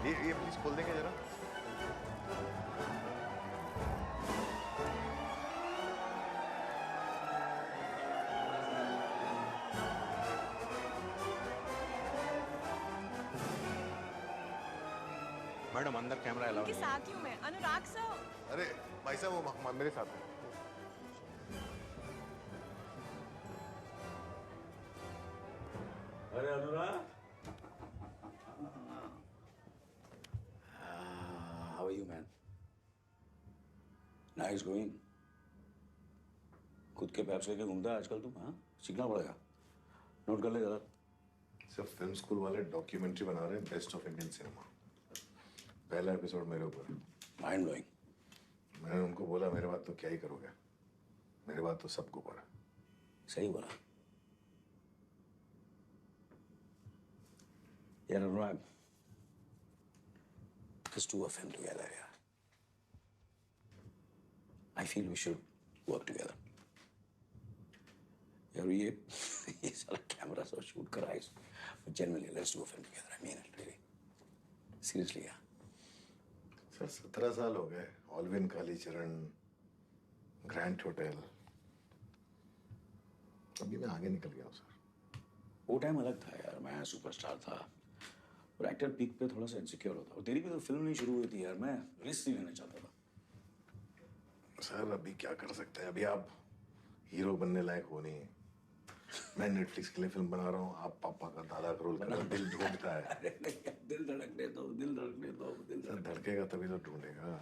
ये प्लीज खोल देंगे जरा। मैडम अंदर कैमरा अलाउ उनके नहीं है। साथ ही हूँ मैं। अनुराग सर। अरे भाई साहब वो मेरे साथ है। अरे अनुराग, How are you, man? Nice going. खुद के पैप्स लेके घूमता है आजकल तुम, हाँ? सीखना पड़ेगा। नोट कर ले जरा। सर फिल्म स्कूल वाले डॉक्यूमेंट्री बना रहे हैं बेस्ट ऑफ इंडियन सिनेमा। पहला एपिसोड मेरे ऊपर है। Mind blowing. मैंने उनको बोला मेरे बाद तो क्या ही करोगे, मेरे बाद तो सबको ऊपर है। सही बोला यार अनुराग, let's do a film together, यार। I feel we should work together. यार ये सारा कैमरा सब शूट करा है, but genuinely let's do a film together. I mean it, really. Seriously, यार। सर 17 साल हो गए, ऑलविन कालीचरण, ग्रैंड होटल, अभी मैं आगे निकल गया हूँ सर। वो टाइम अलग था यार, मैं सुपरस्टार था और एक्टर पीक पे थोड़ा सा इनसिक्योर होता। और तेरी भी तो फिल्म नहीं शुरू हुई थी यार, मैं रिस्क नहीं लेना चाहता था। सर अभी क्या कर सकते हैं, अभी आप हीरो बनने लायक हो नहीं। मैं नेटफ्लिक्स के लिए फिल्म बना रहा हूँ, आप पापा का दादा का रोल कर रहे हो। दिल ढूंढता है। अरे नहीं, दिल धड़कने दो, दिल धड़कने दो, दिल सर धड़केगा तभी तो ढूंढेगा।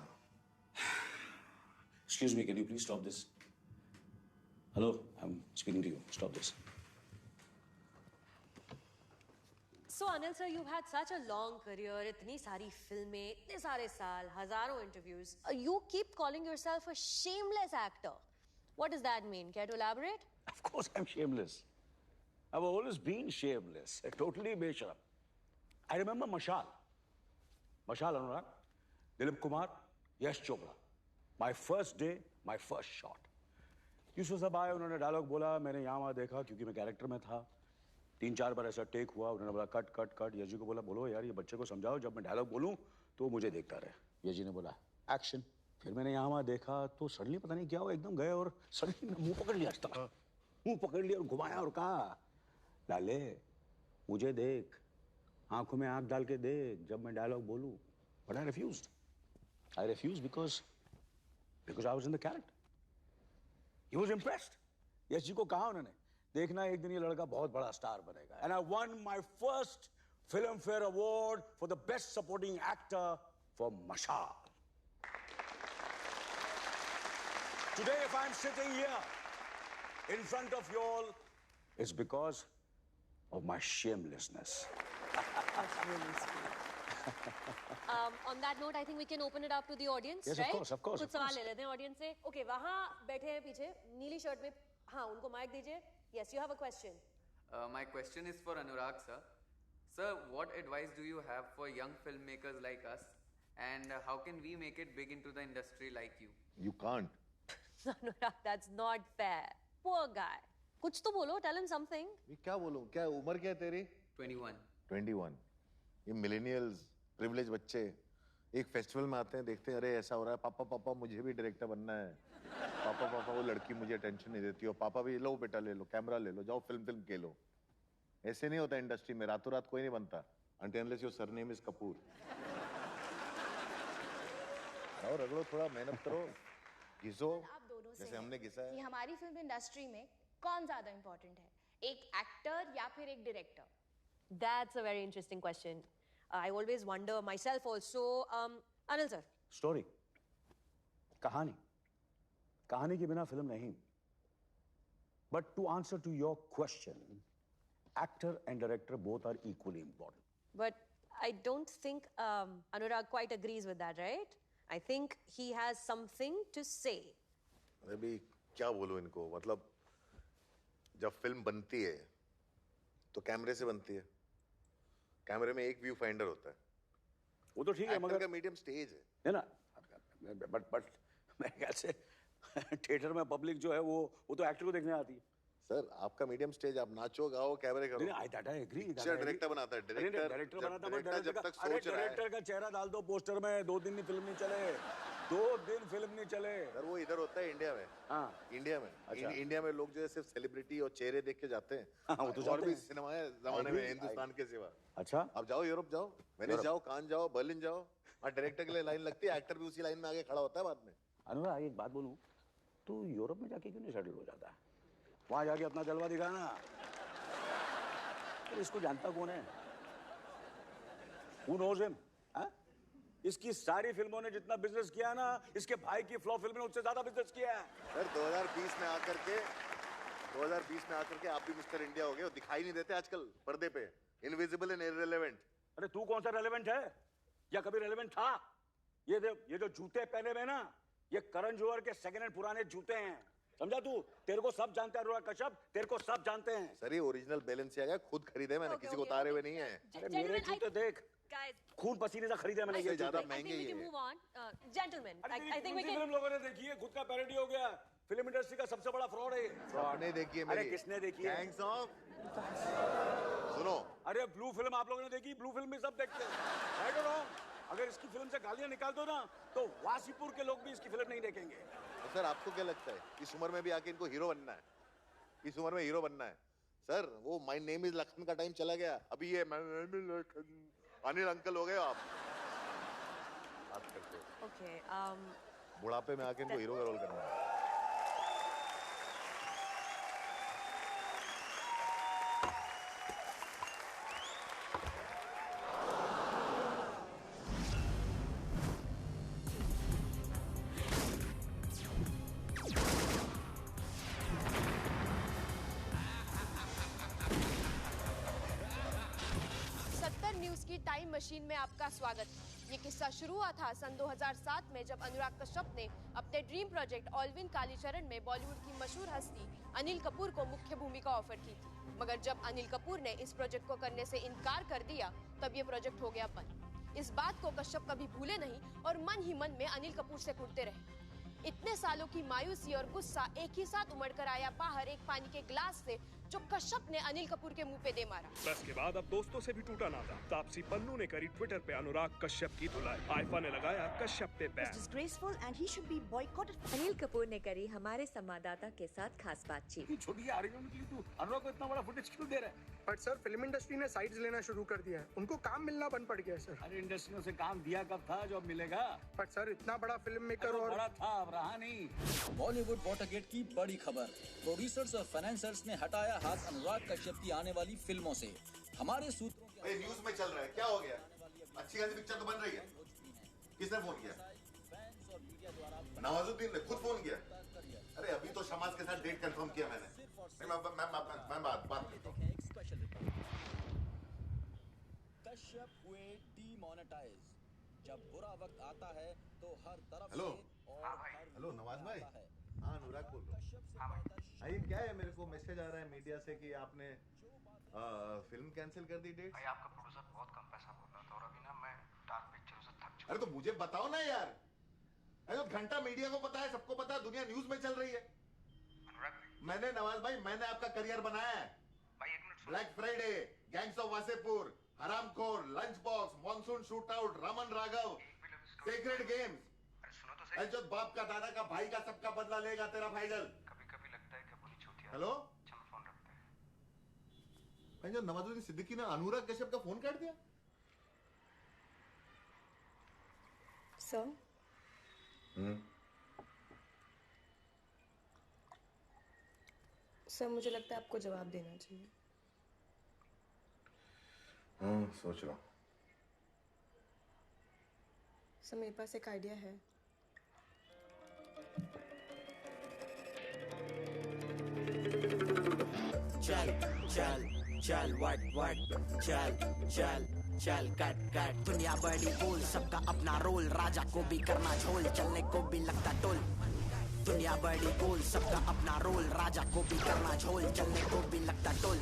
Excuse me, can you please stop this? Hello, I'm speaking to you. Stop this. So Anil sir, you've had such a long career, इतनी सारी फिल्में, इतने सारे साल, हजारों interviews. You keep calling yourself a shameless actor. What does that mean? Care to elaborate? Of course I'm shameless. I've always been shameless. Totally बेशरम. I remember Mashal. Mashal Anurag, Dilip Kumar, Yash Chopra. My first day, my first shot. Yusuf साहब आए, उन्होंने dialogue बोला, मैंने यहाँ वहाँ देखा क्योंकि मैं कैरेक्टर में था। 3-4 बार ऐसा टेक हुआ, उन्होंने बोला cut cut cut. Yash ji को बोला बोलो यार ये बच्चे को समझाओ, जब मैं डायलॉग बोलूँ तो वो मुझे देखता रहे। यश जी ने बोला एक्शन। फिर मैंने यहाँ वहाँ देखा तो सडनली पता नहीं क्या हुआ, एकदम गए और सडनली मुंह पकड़ लिया। मुंह पकड़ लिया और घुमाया और कहा लाले मुझे देख, आंखों में आंख डाल के देख जब मैं डायलॉग बोलूँ। But I refused because I was in the character. He was impressed. Yash ji को कहा उन्होंने देखना एक दिन ये लड़का बहुत बड़ा स्टार बनेगा। And I won my first Filmfare Award for the best supporting actor for Mashal. Today, if I'm sitting here in front of you all, it's because of my shamelessness. That's really sweet. On that note, I think we can open it up to the audience, Yes, right? of course. कुछ सवाल ले लेते हैं audience से। Okay, वहाँ बैठे हैं पीछे नीली शर्ट में, हाँ उनको माइक दीजिए। Yes, you have a question. My question is for Anurag sir. Sir, what advice do you have for young filmmakers like us, and how can we make it big into the industry like you? You can't. Anurag, that's not fair. Poor guy. कुछ तो बोलो, tell him something. मैं क्या बोलूं, क्या उम्र क्या है तेरी? 21. 21। ये मिलेनियल्स प्रिविलेज बच्चे एक फेस्टिवल में आते हैं, देखते हैं अरे ऐसा हो रहा है, पापा पापा मुझे भी डायरेक्टर बनना है। पापा पापा वो लड़की मुझे अटेंशन नहीं देती, और पापा भी लो बेटा ले लो कैमरा ले लो, जाओ फिल्म के लो। ऐसे नहीं होता इंडस्ट्री में, रातों रात कोई नहीं बनता। Until unless your surname is Kapoor. और रगड़ो, थोड़ा मेहनत करो, घिसो आप दोनों से जैसे हमने घिसा कि है। हमारी फिल्म इंडस्ट्री में कौन ज्यादा इंपॉर्टेंट है, एक एक्टर या फिर एक director? That's a very interesting question. I always wonder myself also. Anil sir. Story. कहानी के बिना फिल्म नहीं। But to answer to your question, actor and director both are equally important. But I don't think Anurag quite agrees with that, right? I think he has something to say. अभी क्या बोलूं इनको, मतलब जब film बनती है तो कैमरे से बनती है, कैमरे में एक व्यू फाइंडर होता है। वो तो ठीक है, एक्टर मगर का मीडियम स्टेज है ना। बट मेरे ख्याल से थिएटर में पब्लिक जो है वो तो एक्टर को देखने आती है। सर आपका मीडियम स्टेज, आप नाचो गाओ कैमरे करो। नहीं, I agree. पिक्चर डायरेक्टर बनाता है, डायरेक्टर बनाता है, डायरेक्टर जब तक सोच रहा है। डायरेक्टर का चेहरा डाल दो पोस्टर में, 2 दिन फिल्म नहीं चले, 2 दिन फिल्म नहीं चले। सर वो इधर होता है इंडिया में। हाँ, इंडिया में अच्छा। इंडिया में लोग जो है सिर्फ सेलिब्रिटी और चेहरे देख के जाते हैं। हाँ, वो तो और जाते भी हैं। सिनेमा है जमाने में हिंदुस्तान के सिवा। अच्छा, आप जाओ यूरोप जाओ, वेनिस जाओ, कान जाओ, बर्लिन जाओ, और डायरेक्टर के लिए लाइन लगती है, एक्टर भी उसी लाइन में आगे खड़ा होता है बाद में। अनुराग एक बात बोलूं, तू यूरोप में जाके क्यों नहीं सेटल हो जाता? वहां जाके अपना जलवा दिखाना। तो इसको जानता कौन है? Who knows him? हाँ? इसकी सारी फिल्मों ने जितना बिजनेस किया ना, इसके भाई की फ्लॉप फिल्म ने उससे ज्यादा बिजनेस किया है। सर 2020 में आकर के आप भी मिस्टर इंडिया हो गए, वो दिखाई नहीं देते आजकल पर्दे पे, इनविजिबल एंड इररिलेवेंट। अरे तू कौन सा रेलेवेंट है, या कभी रेलेवेंट था? ये जो जूते पहने हुए ना, ये करण जौहर के सेकंड हैंड पुराने जूते हैं, समझा तू? तेरे को सब जानते हैं अनुराग कश्यप, तेरे को सब जानते हैं। सर ये ओरिजिनल बैलेंसियागा खुद खरीदे मैंने, किसी को उतारे हुए नहीं है। अरे मेरे जूते देख, खून पसीने से खरीदे मैंने ये ज्यादा जूते। महंगे ही है। move on. Gentlemen, I think we can. Film लोगों ने देखी है, खुद का पैरोडी हो गया। फिल्म इंडस्ट्री का सबसे बड़ा फ्रॉड है। आपने देखी है मेरी? अरे किसने देखी है? गैंग्स ऑफ, सुनो, अरे ब्लू फिल्म आप लोगों ने देखी? ब्लू फिल्म भी सब देखते हैं। राइट और रॉन्ग? अगर इसकी फिल्म से गालियां निकाल दो ना, तो वासीपुर के लोग भी इसकी फिल्म नहीं देखेंगे। तो सर आपको क्या लगता है इस उम्र में भी आके इनको हीरो बनना है? इस उम्र में हीरो बनना है? सर वो माय नेम इज लखन का टाइम चला गया, अभी ये अनिल अंकल हो गए आप। बात करते हो Okay. बुढ़ापे में आके इनको हीरो का रोल करना है। न्यूज की टाइम मशीन में आपका स्वागत। ये किस्सा शुरू हुआ था सन 2007 में, जब अनुराग कश्यप ने अपने ड्रीम प्रोजेक्ट ऑलविन कालीचरण में बॉलीवुड की मशहूर हस्ती अनिल कपूर को मुख्य भूमिका ऑफर की थी। मगर जब अनिल कपूर ने इस प्रोजेक्ट को करने से इनकार कर दिया, तब ये प्रोजेक्ट हो गया बंद। इस बात को कश्यप कभी भूले नहीं और मन ही मन में अनिल कपूर से कुटते रहे। इतने सालों की मायूसी और गुस्सा एक ही साथ उमड़ कर आया बाहर एक पानी के ग्लास से, जो कश्यप ने अनिल कपूर के मुंह पे दे मारा। बस के बाद अब दोस्तों से भी टूटा नाता। तापसी पन्नू ने करी ट्विटर पे अनुराग कश्यप की धुलाई। आईफा ने लगाया कश्यप पे ban. Disgraceful and he should be boycotted. Anil Kapoor ने करी हमारे संवाददाता के साथ खास बातचीत। छोटी आर्गुमेंट के लिए तू अनुराग को इतना बड़ा फुटेज क्यों दे रहा है? बट सर फिल्म इंडस्ट्री ने साइड्स लेना शुरू कर दिया है, उनको काम मिलना बंद पड़ गया है सर। अरे इंडस्ट्री ने उसे काम दिया कब था जो अब मिलेगा? बट सर इतना बड़ा फिल्म मेकर और बड़ा था, अब रहा नहीं। बॉलीवुड वाटरगेट की बड़ी खबर, प्रोड्यूसर्स और फाइनेंसर्स ने हटाया हाथ अनुराग कश्यप की आने वाली फिल्मों से। हमारे सूत्रों के न्यूज में चल रहा है, क्या हो गया? अच्छी खासी पिक्चर तो बन रही है। किसने फोन किया? नवाजुद्दीन ने खुद फोन किया। अरे अभी तो शमाज के साथ डेट कंफर्म किया मैंने। मैं बात करता हूं। कश्यप हुए डीमोनेटाइज। जब बुरा वक्त आता है तो हर तरफ हेलो। से और हेलो नवाज भाई। हाँ अनुराग बोल रहा हूँ। हाँ ये क्या है, मेरे को मैसेज आ रहा है मीडिया से कि आपने फिल्म कैंसिल कर दी डेट। भाई आपका प्रोड्यूसर बहुत कम पैसा बोल रहा था और अभी ना मैं डार्क पिक्चरों से थक चुका। अरे तो मुझे बताओ ना यार। अरे घंटा मीडिया को पता है, सबको पता है, दुनिया न्यूज में चल रही है। मैंने नवाज भाई, मैंने आपका करियर बनाया है। भाई एक minute Black Friday, Gangs of Wasseypur, Haramkhor, Lunchbox, Monsoon Shootout, Raman Raghav, Secret Games. अरे सुनो तो सही। जो बाप का, दादा का, भाई का, सबका बदला लेगा तेरा भाईजल। कभी कभी लगता है कि अपनी छूती। हेलो चलो फोन रखते हैं। भाई जो नवाजुद्दीन सिद्दीकी ने अनुराग कश्यप का फोन काट दिया। सर सर मुझे लगता है आपको जवाब देना चाहिए। सोच रहा हूँ। सर मेरे पास एक आइडिया है। चल चल चल वट चल चल चल कट दुनिया बड़ी गोल, सबका अपना रोल, राजा को भी करना झोल, चलने को भी लगता टोल। दुनिया बड़ी गोल, सबका अपना रोल, राजा को भी करना झोल, चलने को भी लगता टोल।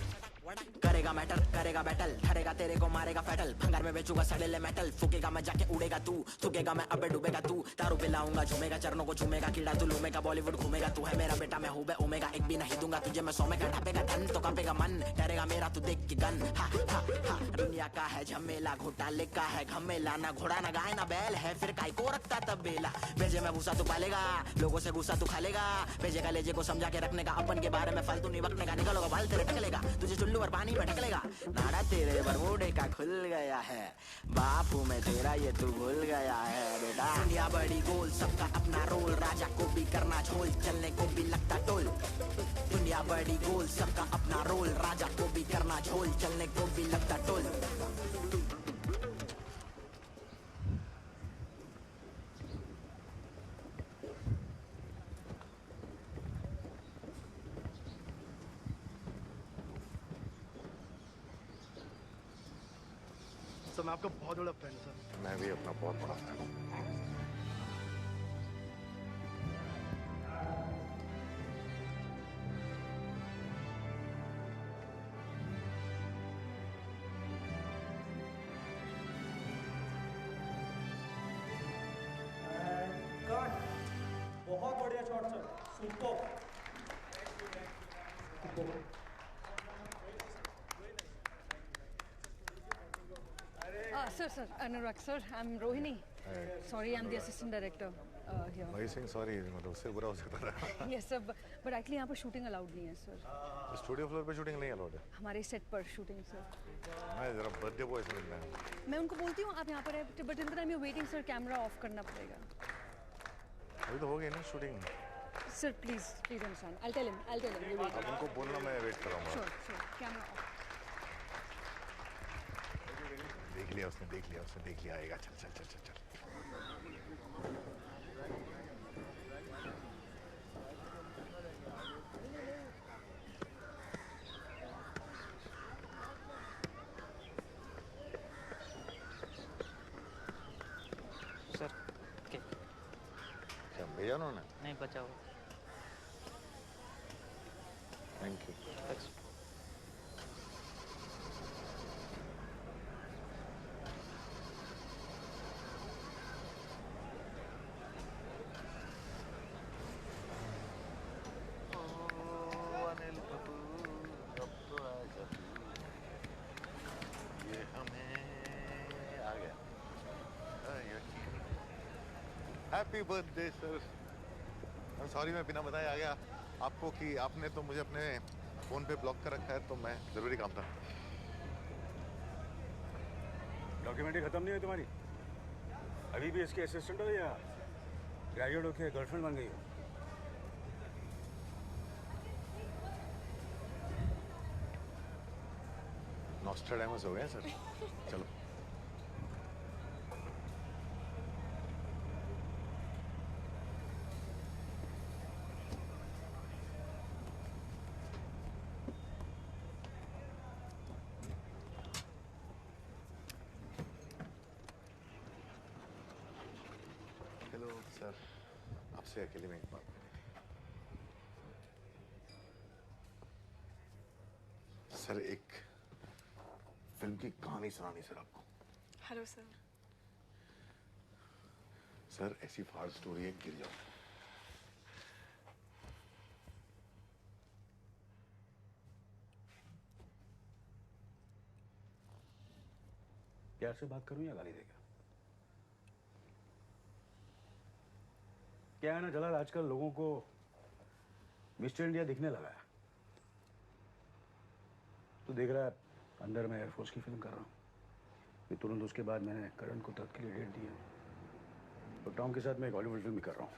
करेगा मैटर करेगा बैटल धरेगा तेरे को मारेगा फैटल भंगार में बेचूंगा सड़ेले मेटल फूकेगा मैं जाके उड़ेगा तू थूकेगा मैं अबे डूबेगा तू दारू पिलाऊंगा झूमेगा चरणों को झूमेगा कीड़ा तू लूमेगा बॉलीवुड घूमेगा तू है मेरा बेटा मैं हूँ बे ओमेगा एक भी नहीं दूंगा तुझे मैं 100 में ढापेगा धन तो कापेगा मन डरेगा मेरा तू देख के गन हा हा हा दुनिया का है झमेला घोटाले का है घमेला ना घोड़ा ना गाय ना बैल है फिर काय को रखता तबेला भेजे में भूसा तू पालेगा लोगों से गुस्सा तू खा लेगा भेजे का लेजे को समझा के रखने का अपन के बारे में फालतू नहीं बकने का निकलोगा बाल तेरे टकलेगा तुझे चुल्लू और पानी में ढकलेगा नाड़ा तेरे बरमूडे का खुल गया है बापू में तेरा ये तू भूल गया है बेटा दुनिया बड़ी गोल सबका अपना रोल राजा को भी करना झोल चलने को भी लगता टोल दुनिया बड़ी गोल सबका अपना रोल राजा को भी करना झोल चलने को भी लगता टोल सर मैं आपका बहुत बड़ा फैन सर मैं भी अपना बहुत बड़ा फैन हूँ बहुत बढ़िया shot sir super Sir, Anurag sir, I'm Rohini. Sorry, I'm the assistant director here. भाई सिंह सॉरी मतलब उससे बुरा हो सकता था Yes sir, but actually यहाँ पर shooting allowed नहीं है sir. स्टूडियो फ्लोर पे शूटिंग नहीं अलाउड है हमारे set पर shooting sir. मैं जरा बर्थडे बॉय से मिलना है मैं उनको बोलती हूँ आप यहाँ पर है, but in the time you're waiting sir, camera off करना पड़ेगा. अभी तो हो गई ना shooting Sir, please understand. I'll tell him. You're waiting. अब उनको बोलना मैं वेट कर रहा हूँ Sure, camera off. देख लिया उसने आएगा चल सर के क्या भेजा उन्होंने नहीं बचा हुआ thank you happy birthday sir sorry मैं बिना बताए आ गया आपको कि आपने तो मुझे अपने फोन पे ब्लॉक कर रखा है तो मैं जरूरी काम था डॉक्यूमेंट्री खत्म नहीं हुई तुम्हारी अभी भी इसके असिस्टेंट हो या ग्रेजुएट होके गर्लफ्रेंड बन गई हो नॉस्ट्राडामस हो गए सर चलो हेलो सर आपसे अकेले में एक बात सर एक फिल्म की कहानी सुनानी सर आपको हेलो सर सर ऐसी फाड़ स्टोरी है गिर जाओ प्यार से बात करूं या गाली देगा क्या है ना जलाल आजकल लोगों को मिस्टर इंडिया दिखने लगा है तो देख रहा है अंदर मैं एयरफोर्स की फिल्म कर रहा हूँ फिर तुरंत उसके बाद मैंने करण को तत्क के लिए डेट दिया और टॉम के साथ मैं एक हॉलीवुड फिल्म भी कर रहा हूँ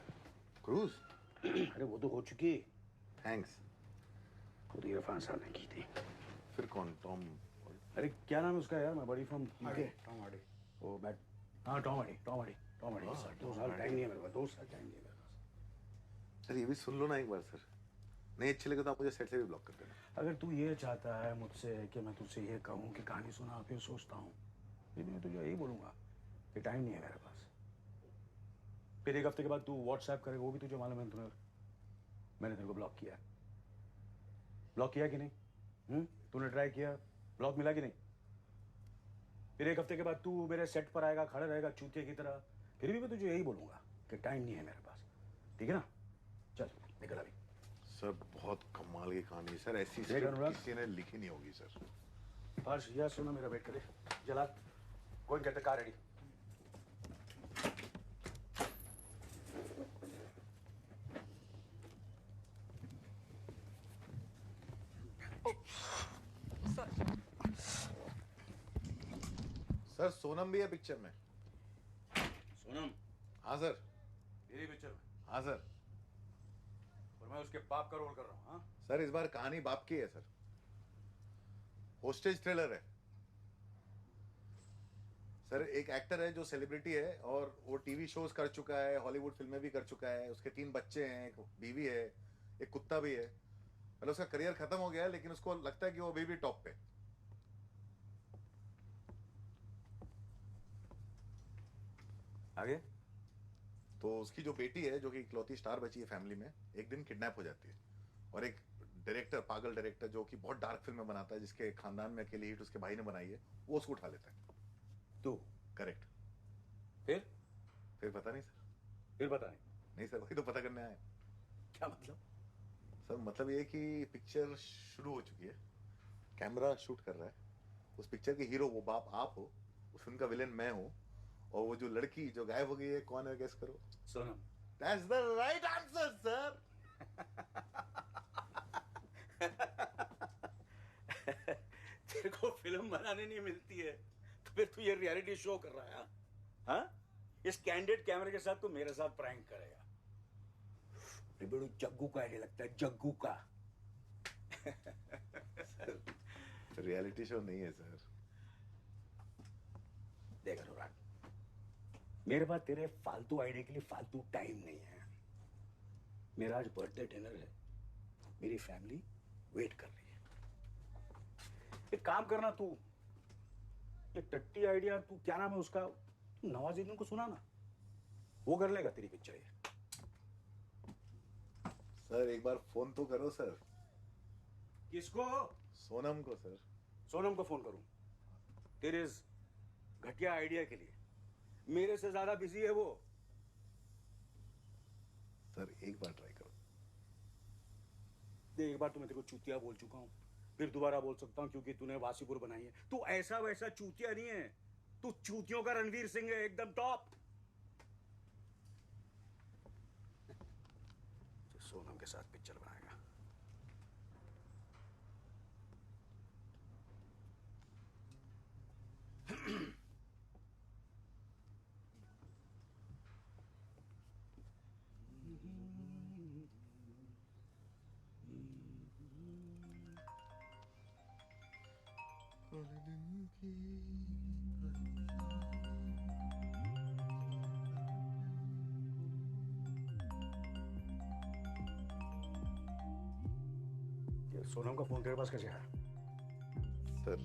क्रूज अरे वो तो हो चुकी थैंक्स खुद इरफान साहब ने की थी फिर कौन टॉम अरे क्या नाम है उसका यार मैं बड़ी फ्रॉम यूके टॉम हार्डी ओ मैं हाँ टॉम हार्डी 2 साल टाइम नहीं है मेरे पास 2 साल टाइम नहीं है मेरे पास सर ये भी सुन लो ना एक बार सर नहीं अच्छे लगे तो आप मुझे सेट से भी ब्लॉक कर देना अगर तू ये चाहता है मुझसे कि मैं तुझसे ये कहूँ कि कहानी सुना फिर सोचता हूँ फिर मैं तुझे यही बोलूँगा कि टाइम नहीं है मेरे पास फिर एक हफ्ते के बाद तू व्हाट्सएप करेगा वो भी तुझे मालूम है मैंने तेरे को ब्लॉक किया कि नहीं तूने ट्राई किया, ब्लॉक मिला कि नहीं? फिर एक हफ्ते के बाद तू मेरे सेट पर आएगा, खड़ा रहेगा चूतिया की तरह। फिर भी मैं तुझे यही बोलूंगा कि टाइम नहीं है मेरे पास, ठीक है ना? चल निकल अभी। सर बहुत कमाल की कहानी है सर, ऐसी देख अनुराग, किसी ने लिखी नहीं होगी सर। हर्ष यह सुनो, मेरा वेट करे। जलाल, कोई कहते कार रेडी। सर सोनम भी है पिक्चर में। सोनम? हाँ सर। मेरी पिक्चर में? हाँ सर। और मैं उसके बाप का रोल कर रहा हूँ। हाँ सर इस बार कहानी बाप की है सर, होस्टेज थ्रिलर है सर। एक एक्टर है जो सेलिब्रिटी है और वो टीवी शोज कर चुका है, हॉलीवुड फिल्में भी कर चुका है, उसके 3 बच्चे हैं, एक बीवी है, एक कुत्ता भी है। मतलब उसका करियर खत्म हो गया है, लेकिन उसको लगता है कि वो अभी भी टॉप पे। आगे? तो उसकी जो बेटी है, जो कि इकलौती स्टार बची है फैमिली में, एक दिन किडनैप हो जाती है और एक डायरेक्टर, पागल डायरेक्टर जो कि बहुत डार्क फिल्में बनाता है, जिसके खानदान में अकेली हिट उसके भाई ने बनाई है, वो उसको उठा लेता है। तू? करेक्ट। फिर पता नहीं सर। फिर पता नहीं? नहीं सर, वही तो पता करने आए। क्या मतलब? सर मतलब ये कि पिक्चर शुरू हो चुकी है, कैमरा शूट कर रहा है, उस पिक्चर के हीरो वो बाप आप हो, उस फिल्म का विलेन मैं हूँ, और वो जो लड़की जो गायब हो गई है कौन है, गेस करो। Sonam. That's the right answer, sir. तेरे को फिल्म बनाने नहीं मिलती है तो फिर तू ये रियलिटी शो कर रहा है? हाँ? इस कैंडिड कैमरे के साथ तू मेरे साथ प्रैंक करेगा? बेड़ू जग्गू का आइडिया लगता है, जग्गू का। सर रियलिटी शो नहीं है सर। देख अनुराग, मेरे पास तेरे फालतू आइडिया के लिए फालतू टाइम नहीं है। मेरा आज बर्थडे डिनर है, मेरी फैमिली वेट कर रही है। एक काम करना, तू ये टट्टी आइडिया, तू क्या नाम है उसका, नवाजुद्दीन को सुना ना, वो कर लेगा तेरी पिक्चर ये। सर एक बार फोन तो करो सर। किसको? सोनम को सर। सोनम को फोन करूं तेरे इस घटिया आइडिया के लिए? मेरे से ज्यादा बिजी है वो। सर एक बार ट्राई करो। देख, एक बार तो मैं तेरे को चूतिया बोल चुका हूं, फिर दोबारा बोल सकता हूं क्योंकि तूने वासीपुर बनाई है। तू ऐसा वैसा चूतिया नहीं है, तू चूतियों का रणवीर सिंह है, एकदम टॉप। सोनम के साथ पिक्चर बनाएगा। सोनम का फोन तेरे पास कैसे आया? सर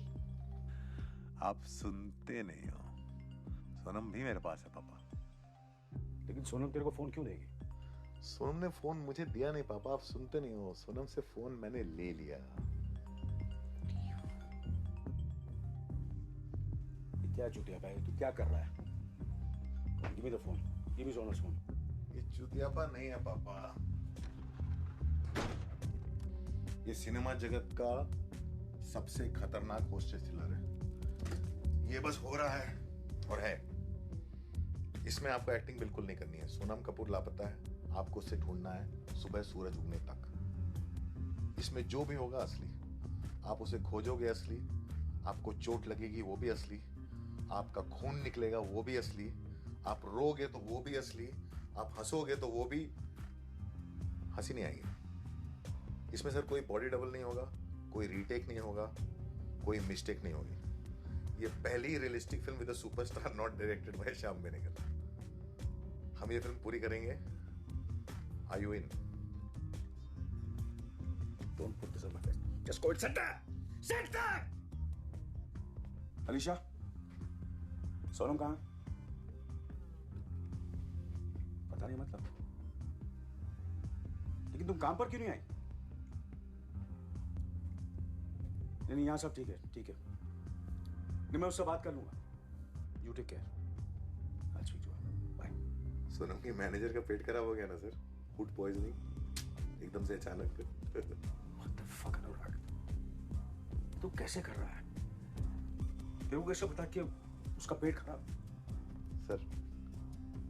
आप सुनते नहीं हो, सोनम भी मेरे पास है पापा। लेकिन सोनम तेरे को फोन क्यों देगी? सोनम ने फोन मुझे दिया नहीं पापा, आप सुनते नहीं हो। सोनम से फोन मैंने ले लिया। क्या चूतिया भाई, तू क्या कर रहा है? Give me the phone, give me Sonam's phone. ये चूतियापा नहीं है पापा, ये सिनेमा जगत का सबसे खतरनाक होस्टेज थ्रिलर है। ये बस हो रहा है और है, इसमें आपको एक्टिंग बिल्कुल नहीं करनी है। सोनम कपूर लापता है, आपको उससे ढूंढना है सुबह सूरज उगने तक। इसमें जो भी होगा असली, आप उसे खोजोगे असली, आपको चोट लगेगी वो भी असली, आपका खून निकलेगा वो भी असली, आप रोगे तो वो भी असली, आप हंसोगे तो वो भी। हंसी नहीं आएगी इसमें सर। कोई बॉडी डबल नहीं होगा, कोई रीटेक नहीं होगा, कोई मिस्टेक नहीं होगी। ये पहली realistic film with a superstar not directed by Shyam Benegal. हम ये फिल्म पूरी करेंगे। Are you in? Don't put this on my face. Just go and sit there. Sit there. Alisha, Sonam कहाँ? पता नहीं मतलब। लेकिन तुम काम पर क्यों नहीं आई? नहीं यहाँ सब ठीक है, ठीक है। नहीं मैं उससे बात कर लूंगा। You take care. I speak to her. Bye. Sonam की मैनेजर का पेट खराब हो गया ना सर, फूड पॉइजनिंग एकदम से अचानक। What the fuck अनुराग, तू कैसे कर रहा है? तेरे को कैसे पता कि उसका पेट खराब? सर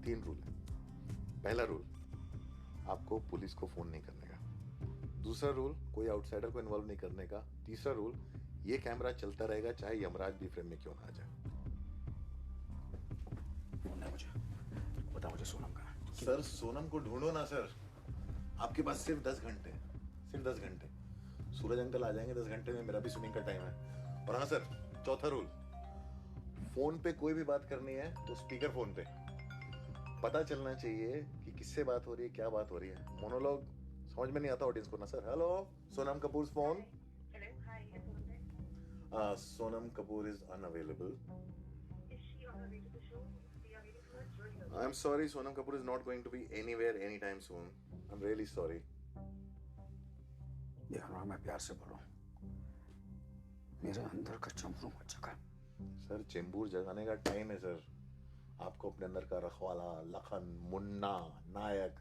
3 रूल है। पहला रूल, आपको पुलिस को फोन नहीं करने का। दूसरा रूल, कोई आउटसाइडर को इन्वॉल्व नहीं करने का। तीसरा रूल, ये कैमरा चलता रहेगा चाहे यमराज भी फ्रेम में क्यों ना आ जाए। मुझे बता, मुझे सोनम कहाँ है? सर सोनम को ढूंढो ना सर, आपके पास सिर्फ 10 घंटे, सिर्फ 10 घंटे। सूरज अंकल आ जाएंगे 10 घंटे में, मेरा भी स्विमिंग का टाइम है। और हाँ सर, चौथा रूल, फोन पे कोई भी बात करनी है तो स्पीकर फोन पे, पता चलना चाहिए कि किससे बात हो रही है, क्या बात हो रही है। मोनोलॉग समझ में नहीं आता ऑडियंस को ना sir. Hello, Sonam Kapoor phone. Sonam Kapoor is unavailable. I'm sorry, Sonam Kapoor is not going to be anywhere anytime soon. I'm really sorry. यार मैं प्यार से बोल रहा हूँ, मेरे अंदर का चंबरू मत जगा। सर चेंबूर जगाने का टाइम है सर। आपको अपने अंदर का रखवाला, लखन, मुन्ना, नायक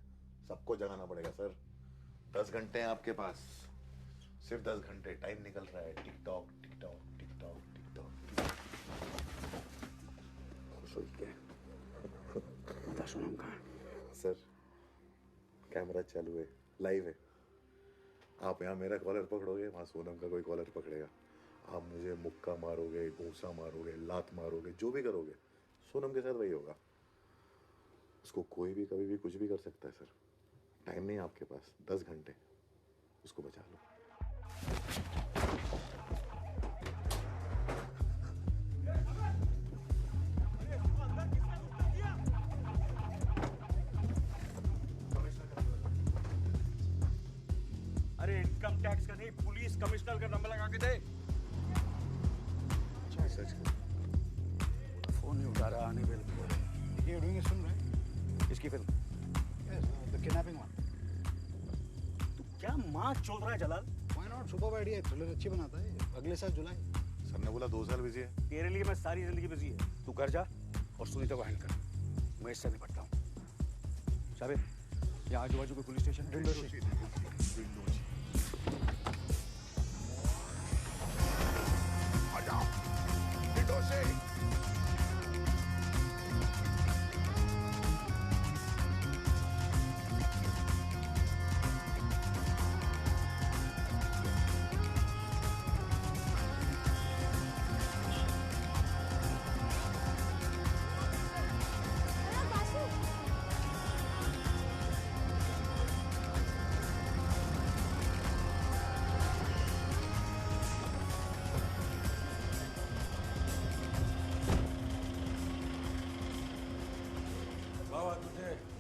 सबको जगाना पड़ेगा सर। 10 घंटे हैं आपके पास, सिर्फ 10 घंटे। टाइम निकल रहा है। Tick tock tick tock tick tock tick tock. बता सोनम कहाँ है? सर कैमरा चालू है, लाइव है। आप यहाँ मेरा कॉलर पकड़ोगे, वहाँ सोनम का कोई कॉलर पकड़ेगा। आप मुझे मुक्का मारोगे, घूसा मारोगे, लात मारोगे, जो भी करोगे, सोनम के साथ वही होगा। उसको कोई भी कभी भी कुछ भी कर सकता है सर। टाइम नहीं है आपके पास, 10 घंटे, उसको बचा लो। अरे इनकम टैक्स का नहीं, पुलिस कमिश्नर का नंबर लगा के दे। सच कर फोन नहीं उठा रहा, आने बिल्कुल। ये डूइंग फिल्म राइट? इसकी फिल्म? The kidnapping one. तू क्या माँ चोद रहा है Jalal? Why not? Super idea, thriller अच्छी बनाता है। अगले साल जुलाई। सर ने बोला 2 साल बिजी है। तेरे लिए मैं सारी जिंदगी बिजी है। तू घर जा और सुनीता को हैंड कर, मैं इससे निपटता हूँ। शाबिर, यहाँ आजू बाजू कोई पुलिस स्टेशन?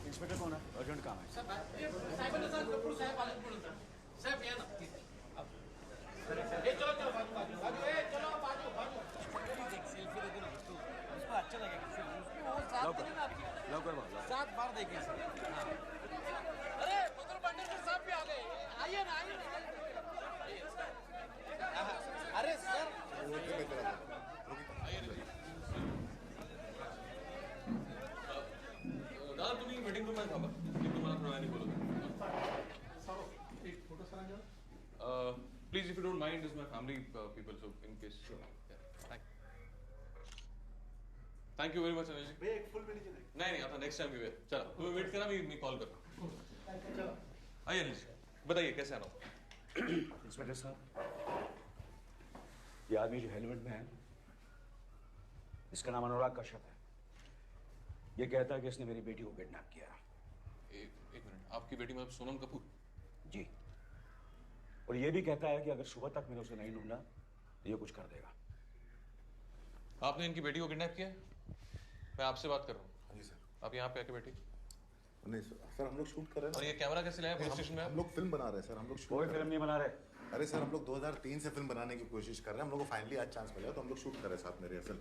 इंस्पेक्टर कौन है? अर्जेंट काम है। सात बार देखे सर। अरे बदल पांडे साहब भी आ गए। आइए ना, आइए ना। अरे सर दादा तुम्ही मीटिंग रूम मध्ये थांबा, मी तुम्हाला थोड्या वेळाने बोलतो. एक photo सरांजो. Please, if you don't mind, this is my family people, so in case. Thank you very much, Anil जी. एक फुल भी लीजिए. नहीं आता नेक्स्ट टाइम भी चला. तुम्हें वेट करा, मैं कॉल करता. चलो. आइए अनिल जी, बताइए कैसे आना हो? इंस्पेक्टर साहब, ये आदमी जो हेलमेट में है, इसका नाम अनुराग कश्यप है। ये कहता है कि इसने मेरी बेटी को किडनैप किया। एक मिनट, आपकी बेटी मतलब सोनम कपूर? जी। और ये भी कहता है कि अगर सुबह तक मैंने उसे नहीं ढूंढा तो ये कुछ कर देगा। आपने इनकी बेटी को किडनैप किया? मैं आपसे बात कर रहा हूँ। हाँ जी सर। आप यहाँ पे आके बैठिए। नहीं सर, हम लोग शूट कर रहे हैं। और ये कैमरा कैसे लाया पुलिस स्टेशन में? हम लोग फिल्म बना रहे हैं सर। हम लोग कोई फिल्म नहीं बना रहे। अरे सर, हम लोग 2003 से फिल्म बनाने की कोशिश कर रहे हैं। हम लोग को फाइनली आज चांस मिला, तो हम लोग शूट कर रहे हैं साथ में रिहर्सल।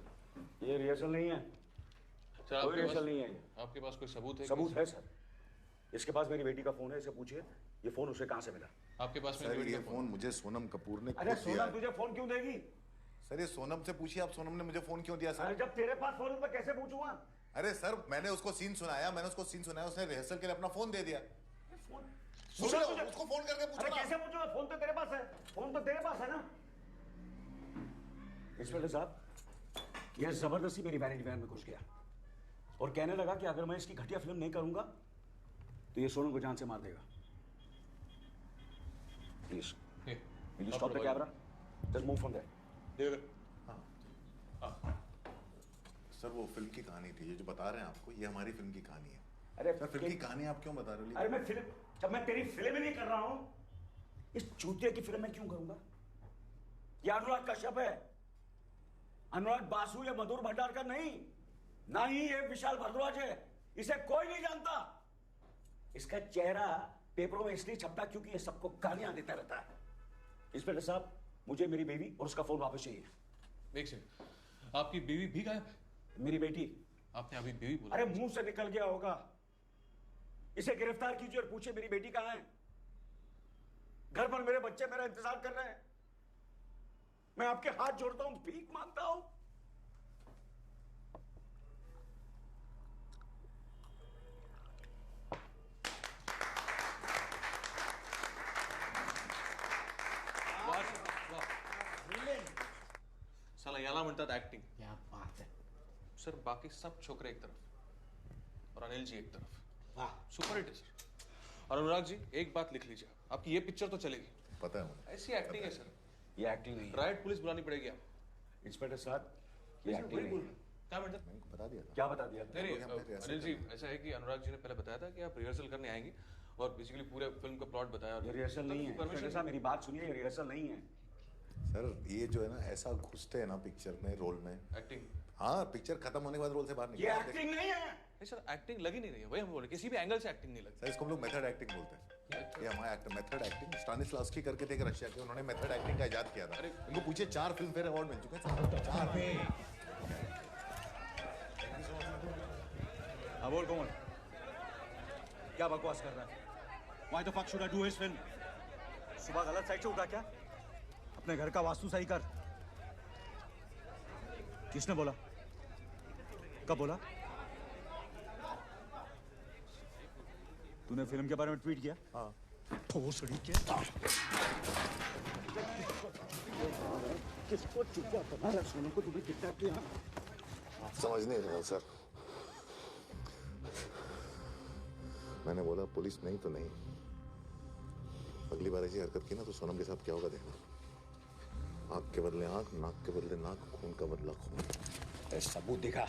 ये रिहर्सल नहीं है, कोई रिहर्सल नहीं है। आपके पास कोई सबूत है? सबूत है सर। इसके पास मेरी बेटी का फोन है, इसे पूछिए ये फोन उसे कहाँ से मिला। आपके पास में सर बेटी ये का फोन मुझे सोनम कपूर ने अरे खुद दिया सोनम है। तुझे फोन क्यों देगी? सर ये सोनम से पूछिए आप, सोनम ने मुझे फोन क्यों दिया सर? अरे जब तेरे पास फोन है तो कैसे पूछूंगा? अरे सर मैंने उसको सीन सुनाया, उसने रिहर्सल के लिए अपना फोन दे दिया। पूछ लो, उसको फोन करके पूछो अरे ना। कैसे पूछूंगा? फोन तो तेरे पास है, फोन तो तेरे पास है ना। इंस्पेक्टर साहब, यह जबरदस्ती मेरी वैनिटी वैन में घुस गया और कहने लगा कि अगर मैं इसकी घटिया फिल्म नहीं करूंगा तो ये सोनम को जान से मार देगा। Please will you stop the camera? Just move from there. Sir वो फिल्म की कहानी थी, ये जो बता रहे हैं आपको, ये हमारी फिल्म की कहानी है। अरे सर फिल्म की कहानी आप क्यों बता रहे हो? अरे मैं फिल्म, जब मैं तेरी फिल्म ही नहीं कर रहा हूं, इस चूतिया की फिल्म में क्यों करूंगा? ये अनुराग कश्यप है, अनुराग बासु या मधुर भंडारकर नहीं, ना ही ये विशाल भारद्वाज है। इसे कोई नहीं जानता। इसका चेहरा पेपरों में इसलिए छपता क्योंकि ये सबको गालियां देता रहता है। इंस्पेक्टर साहब, मुझे मेरी बीवी और उसका फोन वापस चाहिए। एक सेकंड, आपकी बीवी भी गायब है? मेरी बेटी। आपने अभी बीवी बोला? अरे मुंह से निकल गया होगा। इसे गिरफ्तार कीजिए और पूछिए मेरी बेटी कहां है। घर पर मेरे बच्चे मेरा इंतजार कर रहे हैं। मैं आपके हाथ जोड़ता हूं, भीख मांगता हूं। साला याला म्हणतात ऍक्टिंग। क्या बात है सर। बाकी सब छोकरे एक तरफ और अनिल जी एक तरफ। वाह, सुपर हिट है सर। और अनुराग जी एक बात लिख लीजिए, आपकी ये पिक्चर तो चलेगी। पता है मुझे। ऐसी एक्टिंग है सर। ये एक्टिंग नहीं है। राइट पुलिस बुलानी पड़ेगी आप। इंस्पेक्टर साहब, ये एक्टिंग नहीं है। क्या मैंने बता दिया था। क्या बता दिया था? नहीं अनिल जी, ऐसा है कि अनुराग जी ने पहले बताया था कि आप रिहर्सल करने आएंगे और बेसिकली पूरे फिल्म का प्लॉट बताया। ये रिहर्सल नहीं है। इंस्पेक्टर साहब मेरी बात सुनिए, ये रिहर्सल नहीं है। सर ये जो है ना, ऐसा घुसते हैं ना पिक्चर में, रोल में। एक्टिंग। हाँ, पिक्चर खत्म होने के बाद रोल से बाहर निकलते ये हैं। एक्टिंग नहीं है। नहीं सर, एक्टिंग लगी नहीं रही है, वही हम बोले, किसी भी एंगल से एक्टिंग नहीं लगती। सर इसको हम लोग मेथड एक्टिंग बोलते हैं। ये हमारा एक्टर मेथड एक्टिंग। स्टानिस्लावस्की करके थे रशिया के, उन्होंने मेथड एक्टिंग का इजाद किया था। इनको पूछे 4 फिल्म फेयर अवार्ड मिल चुके हैं। 4 हाँ बोल कौन? क्या बकवास कर रहा है? Why the fuck should I do his film? सुबह गलत साइड से उठा क्या? अपने घर का वास्तु सही कर। किसने बोला? कब बोला? तूने फिल्म के बारे में ट्वीट किया? हाँ। भोसड़ी के। किसको चुपचाप बता रहा? सोनम को तुम्हें किडनैप किया? समझ नहीं रहा सर। मैंने बोला पुलिस नहीं तो नहीं। अगली बार ऐसी हरकत की ना तो सोनम के साथ क्या होगा देखना। आंख के बदले आंख, नाक के बदले नाक, खून का बदला खून। सबूत दिखा।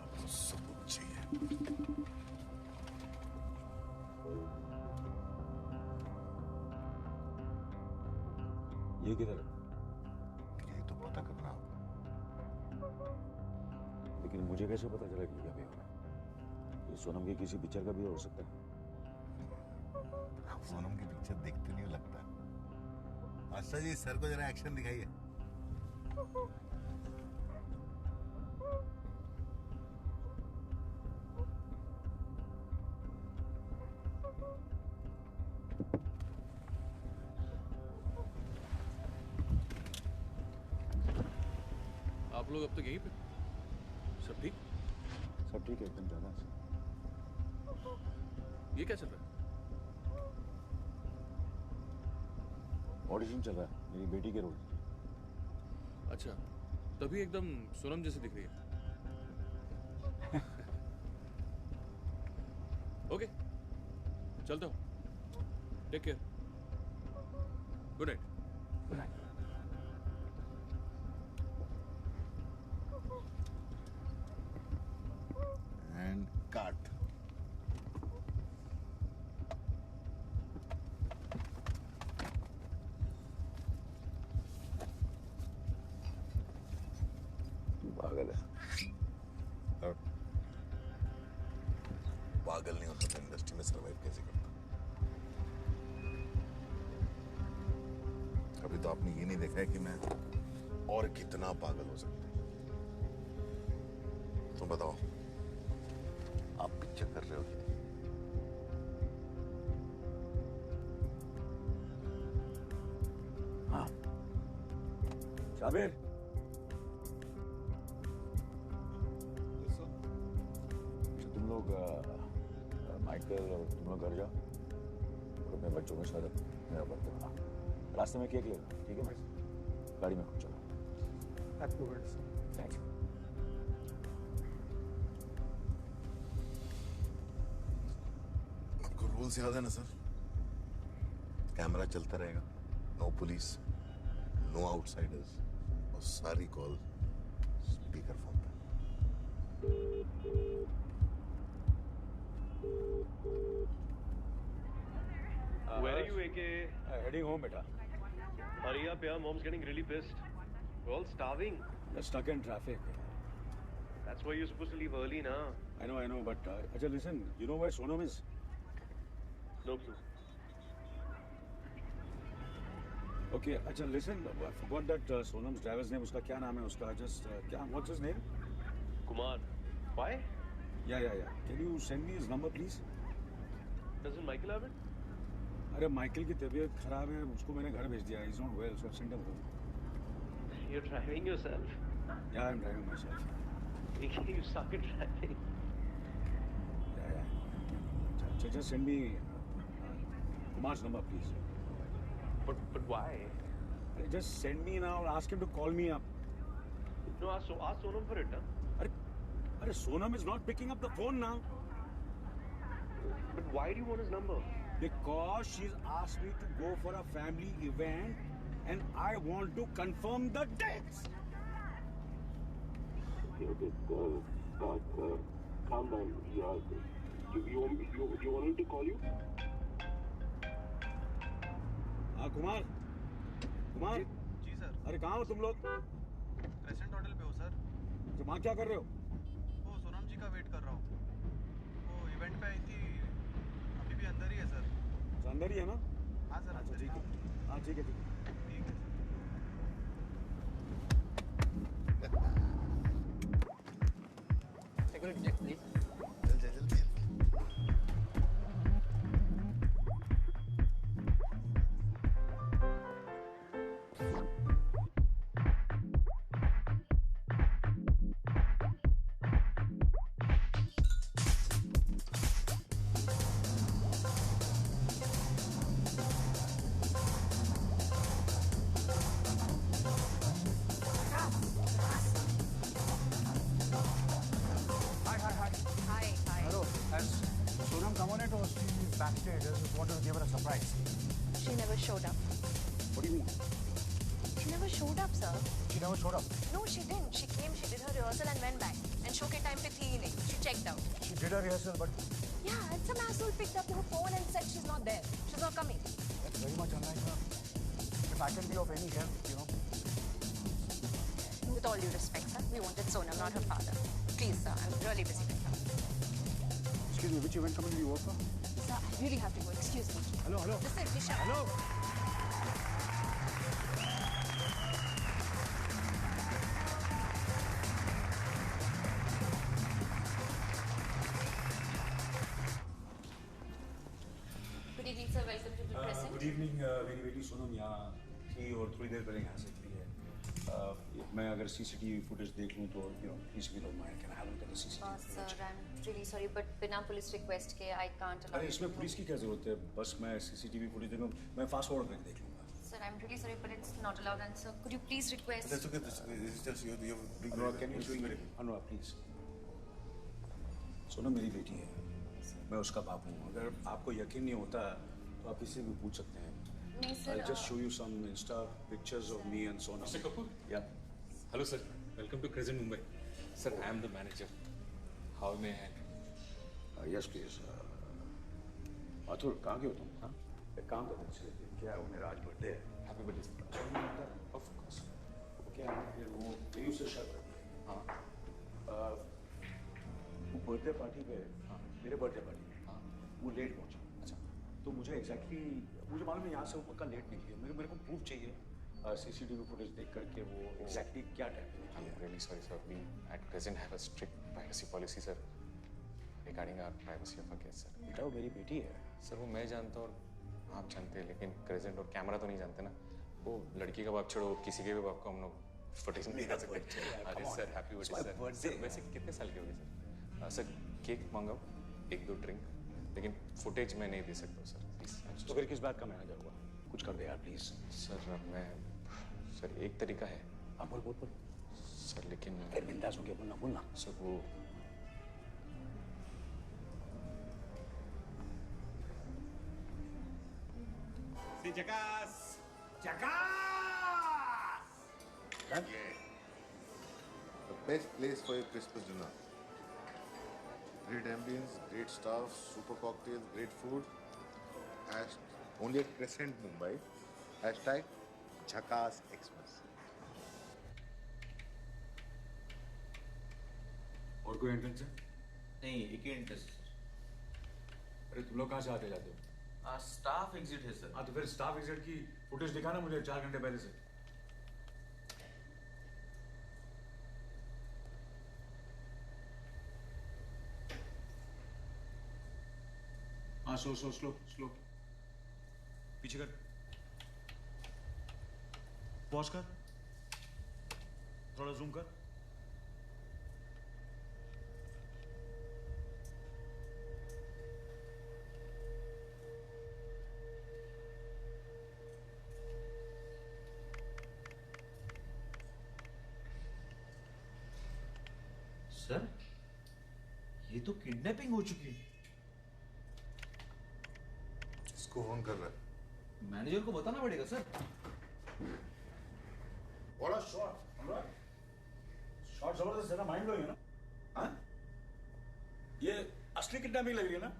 आपको सबूत चाहिए? ये किधर है? ये तो पता करना। लेकिन मुझे कैसे पता चला कि क्या भी हो रहा है? ये सोनम की किसी पिक्चर का भी हो सकता है। सोनम की पिक्चर देखते नहीं लगता। अच्छा जी, सर को जरा एक्शन दिखाइए। आप लोग अब तक यहीं पे? सब ठीक? सब ठीक है, एकदम ज्यादा। ये क्या चल रहा है? ऑडिशन चल रहा है मेरी बेटी के रोल। अच्छा, तभी एकदम सोनम जैसे दिख रही है। ओके, चलता हूँ। Take care. Good night. Good night. And cut. पागल है। पागल नहीं होता तो इंडस्ट्री में सर्वाइव कैसे करता? अभी तो आपने ये नहीं देखा है कि मैं और कितना पागल हो सकता हूँ। तुम बताओ, आप पिक्चर कर रहे हो कि नहीं? हाँ साबिर, तुम लोग माइकल और तुम लोग घर जाओ और अपने बच्चों के साथ मेरा बर्थडे मना। रास्ते में केक ले लो, ठीक है ना? गाड़ी में खुद चलो। Thank you. आपको रूल्स याद है ना सर? कैमरा चलता रहेगा, नो पुलिस, नो आउटसाइडर्स, और सारी कॉल स्पीकर फोन पे। Where are you, AK? Heading home, beta. Hurry up, yeah. Mom's getting really pissed. We're all starving. We're stuck in traffic. That's why you're supposed to leave early, na? I know, but Ajay, listen. You know where Sonam is? No clue. Okay, Ajay, listen. I forgot that Sonam's driver's name. Uska kya naam hai? Uska just what's his name? Kumar. Why? Yeah. Can you send me his number, please? Doesn't Michael have it? अरे Michael की तबीयत खराब है, उसको मैंने घर भेज दिया. He's not well, so I've sent him home. You're driving yourself. Yeah, I'm driving myself. You suck at driving. Yeah. Just send me Kumar's number, please. But why? Just send me now. Ask him to call me up. No, ask Sonam for it, huh? Arey, Sonam is not picking up the phone now. But why do you want his number? Because she's asked me to go for a family event and I want to confirm the dates. Okay, calm down. Yeah. You want me to call you? हाँ Kumar ji sir. अरे कहाँ हो तुम लोग? Restaurant hotel पे हो sir. तो वहाँ क्या कर रहे हो? वो सोनम जी का वेट कर रहा हूँ। वो इवेंट पे आई थी, अभी भी अंदर ही है सर। तो अंदर ही है ना? हाँ सर, अंदर ही है। हाँ ठीक है। Security check, please. जल्दी। Backstage, I just wanted to give her a surprise. She never showed up. What do you mean? She never showed up, sir. She never showed up. No, she didn't. She came, she did her rehearsal and went back. And show ke time pe thi hi nahi. She checked out. She did her rehearsal, but Yeah, and some asshole picked up her phone and said she's not there. She's not coming. that's very much unlike her. If I can be of any help, you know. With all due respect, sir, we wanted Sonam, not her father. Please, sir, I'm really busy right now. Excuse me, which event company do you work for? Sir, I really have to go. Excuse me. Hello. Listen, Disha. Hello. Good evening, sir. Welcome to the Crescent. Good evening मेरी बेटी सोनम यहाँ थी और थोड़ी देर पहले यहाँ से निकली है. मैं अगर सीसीटीवी फुटेज देख लूँ तो प्लीज भी don't mind, can I have a look at the CCTV? Sir, I'm really sorry, but बिना पुलिस रिक्वेस्ट के I can't allow अरे you इसमें to- पुलिस की क्या जरूरत है? बस मैं सीसीटीवी फुटेज देखूँ, मैं फास्ट फॉरवर्ड करके देख लूँगा. Sir, I'm really sorry, but it's not allowed. And sir, could you please request? That's okay. This is just you have big. Anurag, can you Anurag please. Sonam मेरी बेटी है, मैं उसका बाप हूँ. अगर आपको यकीन नहीं होता तो आप किसी से भी पूछ सकते हैं. नहीं sir. I'll just show you some Insta pictures of me and Sonam. Mr. Kapoor? Yeah. Hello, sir. Welcome to Crescent, Mumbai. Sir, I am the manager. How may I help? Yes, please. Atul, कहाँ के हो तुम? हाँ? एक काम करते हैं, क्या है वो मेरा आज बर्थडे है. Happy birthday, sir. Of course. क्या है फिर वो यही उससे शर्त है. हाँ. वो बर्थडे पार्टी पे, हाँ, मेरे बर्थडे पार्टी में, हाँ, वो लेट पहुँचा. अच्छा. तो मुझे एग्जैक्टली मुझे मालूम है यहाँ से वो पक्का लेट निकली है. मेरे को प्रूफ चाहिए. सीसीटीवी फुटेज देख करके वो एग्जैक्टली क्या टाइप है? I'm really sorry, sir. We at present have a strict privacy policy, sir, regarding our privacy of our guests, sir. बेटा वो मेरी बेटी है। सर वो मैं जानता हूँ और आप जानते हैं, लेकिन क्रेजेंट और कैमरा तो नहीं जानते ना। वो लड़की का बाप छोड़ो, किसी के भी बाप को हम लोग फुटेज नहीं दिखा सकते। अरे सर, हैप्पी बर्थडे सर। वैसे कितने साल के हो गए सर? सर केक मंगाओ, 1-2 ड्रिंक, लेकिन फुटेज मैं नहीं दे सकता सर, प्लीज। तो फिर किस बात का मैनेजर हुआ? कुछ कर दे यार प्लीज। सर मैं सर एक तरीका है। हाँ बोल बोल बोल। सर लेकिन फिर बिंदास होके बोलना बोलना। सर वो जकास The best place for your Christmas dinner. Great ambience, great staff, super cocktails, great food. Only at Crescent Mumbai. #Jhakas Xmas. और कोई एंट्रेंस है? नहीं, एक ही एंट्रेंस। अरे तुम लोग कहाँ से आते जाते हो? स्टाफ एग्जिट है सर। हाँ तो फिर स्टाफ एग्जिट की फुटेज दिखाना मुझे 4 घंटे पहले से। हाँ स्लो पीछे कर, पॉज कर, थोड़ा जूम कर। सर ये तो किडनैपिंग हो चुकी है। इसको फोन कर रहा है। मैनेजर को बताना पड़ेगा सर। बड़ा शॉट, शॉट जबरदस्त है ना, माइंड ब्लोइंग है ना? हाँ? ये असली किडनैपिंग लग रही है ना?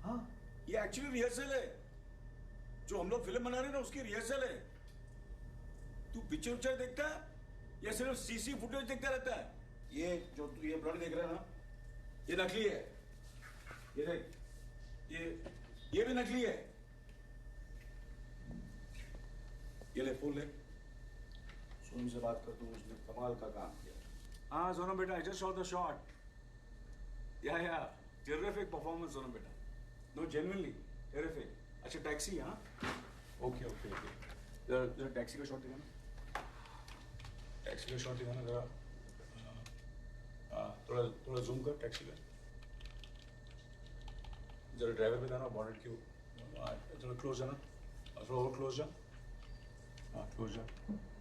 हाँ, ये एक्चुअली रिहर्सल है। जो हम लोग फिल्म बना रहे हैं ना उसकी रिहर्सल है। तू पिक्चर देखता है या सिर्फ सीसी फुटेज देखता रहता है? ये जो तू ये ब्लड देख रहा है ना, ये नकली है। ये देख, ये भी नकली है। ये ले फोन ले, सोनू से बात कर, तू उसने कमाल का काम किया। हाँ सोनम बेटा, I just saw the shot. Yeah, terrific performance Sonam बेटा। No, genuinely terrific. अच्छा टैक्सी, हाँ? Okay. जरा टैक्सी का शॉट दिखाना। टैक्सी का शॉट दिखाना जरा। थोड़ा जूम कर टैक्सी का। जरा ड्राइवर पे जाना, बॉनेट क्यों जरा क्लोज जाना, थोड़ा और क्लोज जा। हाँ क्लोज जा।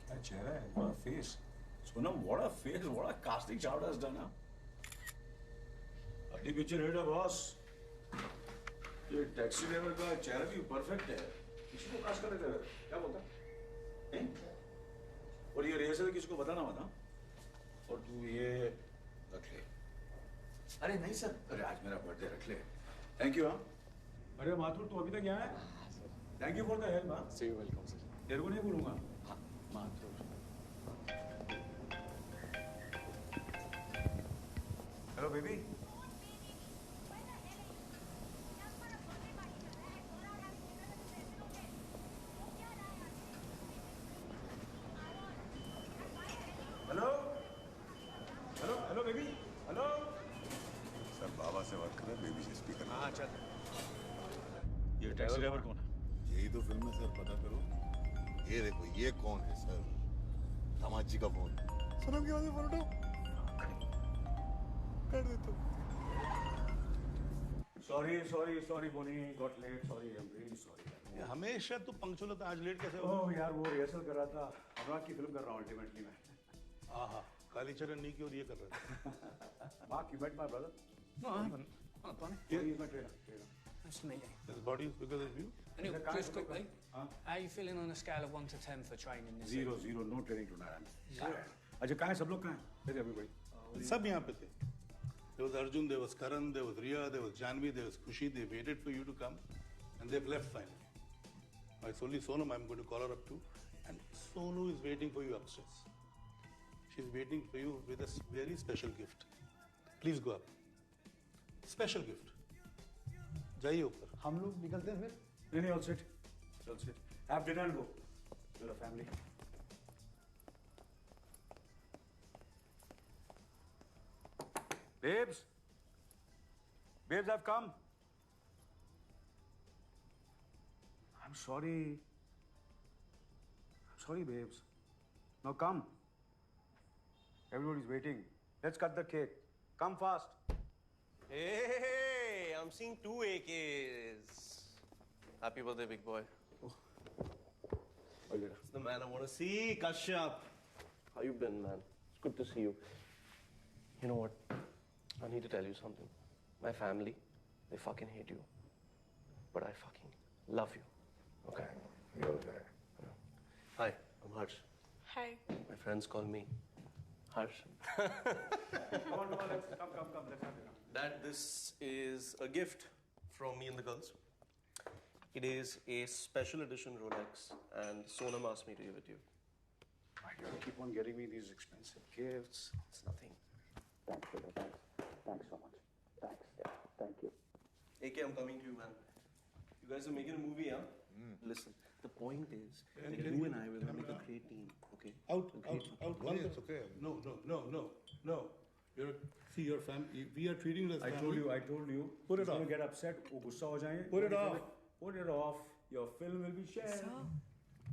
क्या चेहरा है, what a face. Sonam, what a face, what a casting Chavda has done, अपनी पिक्चर हिट है बॉस। ये टैक्सी ड्राइवर का चेहरा भी परफेक्ट है। किसी को कास्ट कर देते हैं, क्या बोलता है? और ये रिहर्सल किसी को बताना मत। और तू ये रख ले। अरे नहीं सर, अरे आज मेरा बर्थडे, रख ले। Thank you. हाँ अरे माथुर, तू अभी तक यहाँ है? Thank you for the help. हाँ सी यू, वेलकम सर। तेरे को नहीं बोलूंगा। हाँ Mathur. Hello baby. Hello baby, hello. Sir बाबा से बात कर रहे हैं, बेबी से स्पीकर। हाँ चल। ये टैक्सी ड्राइवर कौन है? यही तो फिल्म है सर, पता करो। ये देखो, ये कौन है सर? दामाद जी का फोन। सोनम के पास फोन उठाओ, कर दे तो। Sorry Boney, got late, sorry, I am really sorry. हमेशा तू पंक्चुअल होता, आज लेट कैसे हो? ओह यार, वो रिहर्सल कर रहा था, अनुराग की फिल्म कर रहा हूँ अल्टीमेटली मैं। आहा, कालीचरण नहीं की और ये कर रहा था। Mark, you met my brother? No, I haven't. He is my trainer. Nice to meet you. His body is bigger than you. Anil, just quickly, how are you feeling on a scale of 1 to 10 for training this Zero, season? no training tonight. Zero. अच्छा, कहाँ है सब लोग? कहाँ हैं? Where is everybody? सब यहाँ पे थे। There was Arjun, there was Karan, there was Riya, there was Janvi, there was Khushi. They waited for you to come, and they've left finally. It's only Sonam I'm going to call her up to, and Sonu is waiting for you upstairs. She's waiting for you with a very special gift. Please go up. Special gift. जाइए ऊपर। हम लोग निकलते हैं फिर? नहीं, all set. Have dinner and go. to the family. Babes, I've come. I'm sorry, babes. Now come. Everybody's waiting. Let's cut the cake. Come fast. Hey, I'm seeing 2 AKs. Happy birthday, big boy. It's the man I want to see, Kashyap. How you been, man? It's good to see you. You know what? I need to tell you something. My family, they fucking hate you. But I fucking love you. Okay? Hi, I'm Harsh. Hi. My friends call me Harsh. Come on, let's come. Let's have it. Dad, this is a gift from me and the girls. It is a special edition Rolex, and Sonam asked me to give it to you. Why do you keep on getting me these expensive gifts? It's nothing. Thanks so much. Thanks. Yeah, thank you. AK, I'm coming to you, man. You guys are making a movie, huh? Listen, the point is that you and I will make a great team, okay? Out. It's okay. No. See your family. We are treating it as family. I told you. Put it He's off. gonna get upset. वो गुस्सा हो जाएंगे. Put it off. Put it off. Your film will be shared.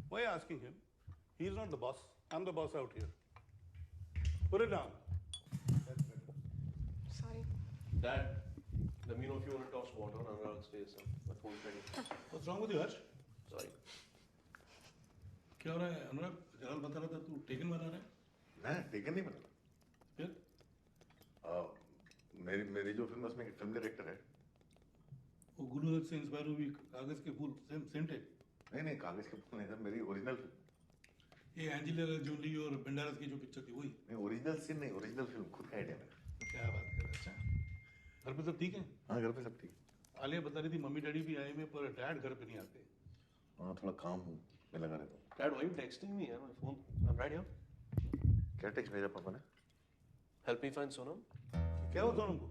Why are you asking him? He's not the boss. I'm the boss out here. Put it down. Sorry. Dad, let me know if you want to toss water on Anurag's face. My phone's ready. What's wrong with you, Harsh? Sorry. क्या हो रहा है अनुराग? जलाल बता रहा था तू taken बना रहा है? मैं टेकन नहीं बना। फिर? मेरी जो फिल्म उसमें फिल्म डायरेक्टर है। वो गुरुदत्त से इंस्पायर हुई कागज के फूल सेंट है। नहीं कागज के फूल नहीं सर, मेरी ओरिजिनल फिल्म। ये एंजेलिना जोली और बेंडारस की जो पिक्चर थी वही। नहीं ओरिजिनल सीन नहीं, ओरिजिनल फिल्म खुद का आइडिया मेरा। क्या बात कर रहा है? अच्छा। घर पे सब ठीक है? हाँ घर पे सब ठीक। आलिया बता रही थी मम्मी डैडी भी आए हुए पर डैड घर पे नहीं आते। हाँ थोड़ा काम में लगा रहता हूँ। Dad, why are you texting me? My phone. I'm right here. क्या टेक्स्ट भेजा पापा ने? Help me find Sonam. क्या हुआ सोनम को?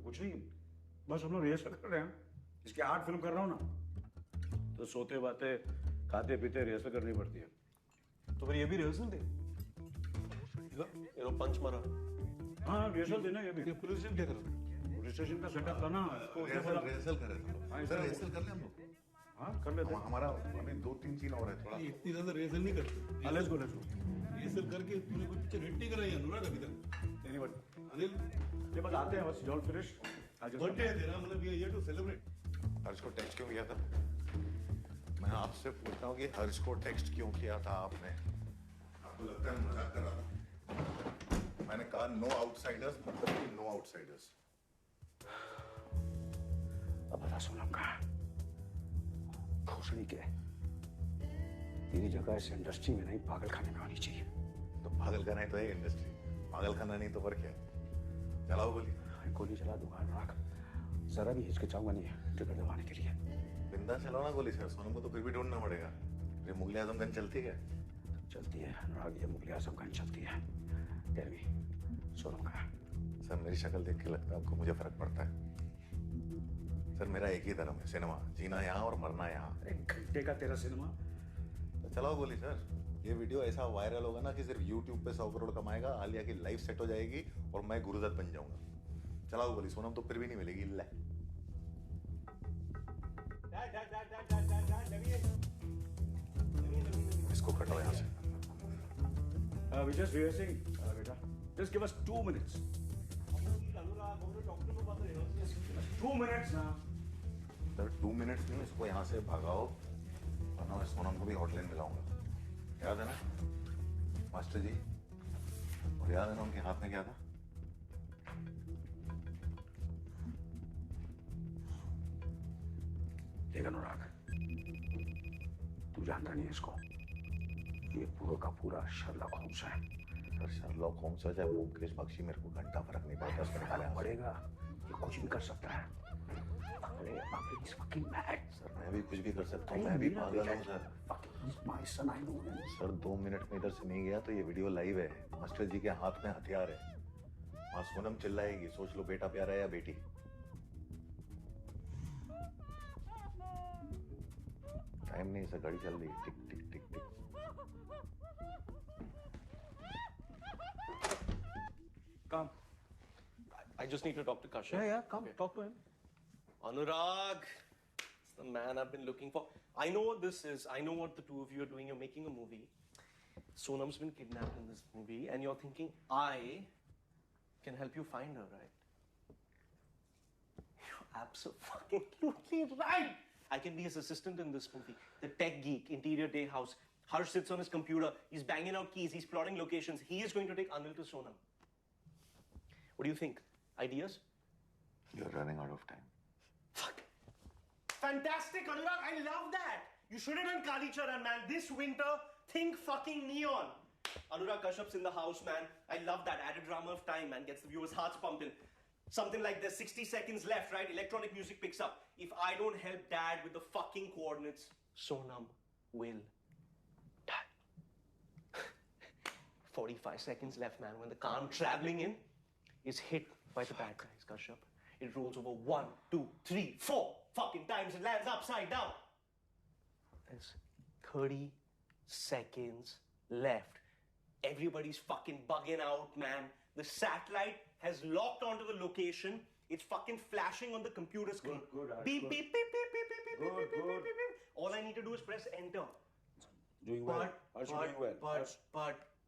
कुछ नहीं. बस हम लोग रिहर्सल कर रहे हैं. इसके 8 फिल्म कर रहा हूँ ना. तो सोते बातें खाते पीते रिहर्सल करनी पड़ती है. तो फिर ये भी रिहर्सल थे? ये लो पंच मारा. हाँ रिहर्सल देना ये भी. पुलिस स्टेशन क्या कर रहा था? पुलिस स्टेशन का सेटअप था ना. रिहर्सल कर रहे थे। सर रिहर्सल कर ले हम लोग। हाँ कर लेते हैं. हमारा अभी 2-3 सीन और है थोड़ा। इतनी ज्यादा रिहर्सल नहीं करते। Let's go. रिहर्सल करके तूने कोई पिक्चर हिट नहीं कराई अनुराग अभी तक? एनीबॉडी. अनिल ये बस आते हैं बस जॉल फिनिश. बर्थडे है तेरा मतलब ये टू सेलिब्रेट. हर्ष को टेक्स्ट क्यों किया था? मैं आपसे पूछता हूँ कि हर्ष को टेक्स्ट क्यों किया था आपने? आपको लगता है मजाक कर रहा था? मैंने कहा नो आउटसाइडर्स, मतलब कि नो आउटसाइडर्स। अब बता सोनम का भोसड़ी के तेरी जगह इस इंडस्ट्री में नहीं पागल खाने में आनी चाहिए. तो पागल खाना ही तो है इंडस्ट्री, पागल खाना नहीं तो और क्या? चलाओ गोली. गोली चला दूंगा अनुराग. जरा भी हिचकिचाऊंगा नहीं ट्रिगर दबाने के लिए. बिंदास चलाओ ना गोली सर. सोनम को तो फिर भी ढूंढना पड़ेगा. ये मुगल आजम गन चलती है? चलती है अनुराग. ये मुगल आजम गन चलती है. टेल मी सोनम का. सर मेरी शक्ल देख के लगता है आपको मुझे फर्क पड़ता है? सर मेरा एक ही धर्म है, सिनेमा. जीना यहाँ और मरना यहाँ. एक घंटे का तेरा सिनेमा. तो चलाओ गोली सर. ये वीडियो ऐसा वायरल होगा ना कि सिर्फ YouTube पे 100 करोड़ कमाएगा. आलिया की लाइफ सेट हो जाएगी और मैं गुरुदत्त बन जाऊंगा. चलाओ गोली. सोनम तो फिर भी नहीं मिलेगी. ले इसको कटो यहाँ से. We just rehearsing, beta. Just give us 2 minutes. 2 minutes ना. सर 2 मिनट्स नहीं, इसको यहाँ से भगाओ वरना मैं सोनम को भी हॉटलाइन मिलाऊंगा. याद है ना मास्टर जी? और याद है ना उनके हाथ में क्या था? देख अनुराग, तू जानता नहीं है इसको. ये पूरा का पूरा शर्लॉक होम्स है. सर शर्लॉक होम्स हो चाहे मुकेश बख्शी, मेरे को घंटा फर्क नहीं पड़ता. उसको निकालना पड़ेगा. ये कुछ भी कर सकता है. अरे he's fucking mad. सर मैं भी कुछ भी कर सकता हूँ. मैं भी पागल हूँ sir. He's my son, I know him. Sir 2 minute में इधर से नहीं गया तो ये वीडियो लाइव है. मास्टर जी के हाथ में हथियार है. वहाँ सोनम चिल्लाएगी. सोच लो बेटा प्यारा है या बेटी. टाइम नहीं सर, घड़ी चल रही है. टिक टिक टिक. Come. I just need to talk to Kashyap. Yeah, come, talk to him. Anurag, it's the man I've been looking for. I know what this is. I know what the two of you are doing. You're making a movie. Sonam's been kidnapped in this movie, and you're thinking I can help you find her, right? You're absolutely right. I can be his assistant in this movie. The tech geek, interior day house. Harsh sits on his computer. He's banging out keys. He's plotting locations. He is going to take Anil to Sonam. What do you think? Ideas? You're running out of time. Fantastic, Anurag. I love that. You should have done Kali Charan, man. This winter, think fucking neon. Anurag Kashyap's in the house, man. I love that. Added drama of time, man. Gets the viewers' hearts pumping. Something like there's 60 seconds left, right? Electronic music picks up. If I don't help Dad with the fucking coordinates, Sonam will die. 45 seconds left, man. When the car I'm traveling in is hit by the bad guys, Kashyap. It rolls over 1, 2, 3, 4 fucking times and lands upside down. There's 30 seconds left. Everybody's fucking bugging out, man. The satellite has locked onto the location. It's fucking flashing on the computer screen. Good, beep, beep, beep, beep, beep, beep, beep, beep, beep, beep, beep. All I need to do is press enter. Doing well. Doing well.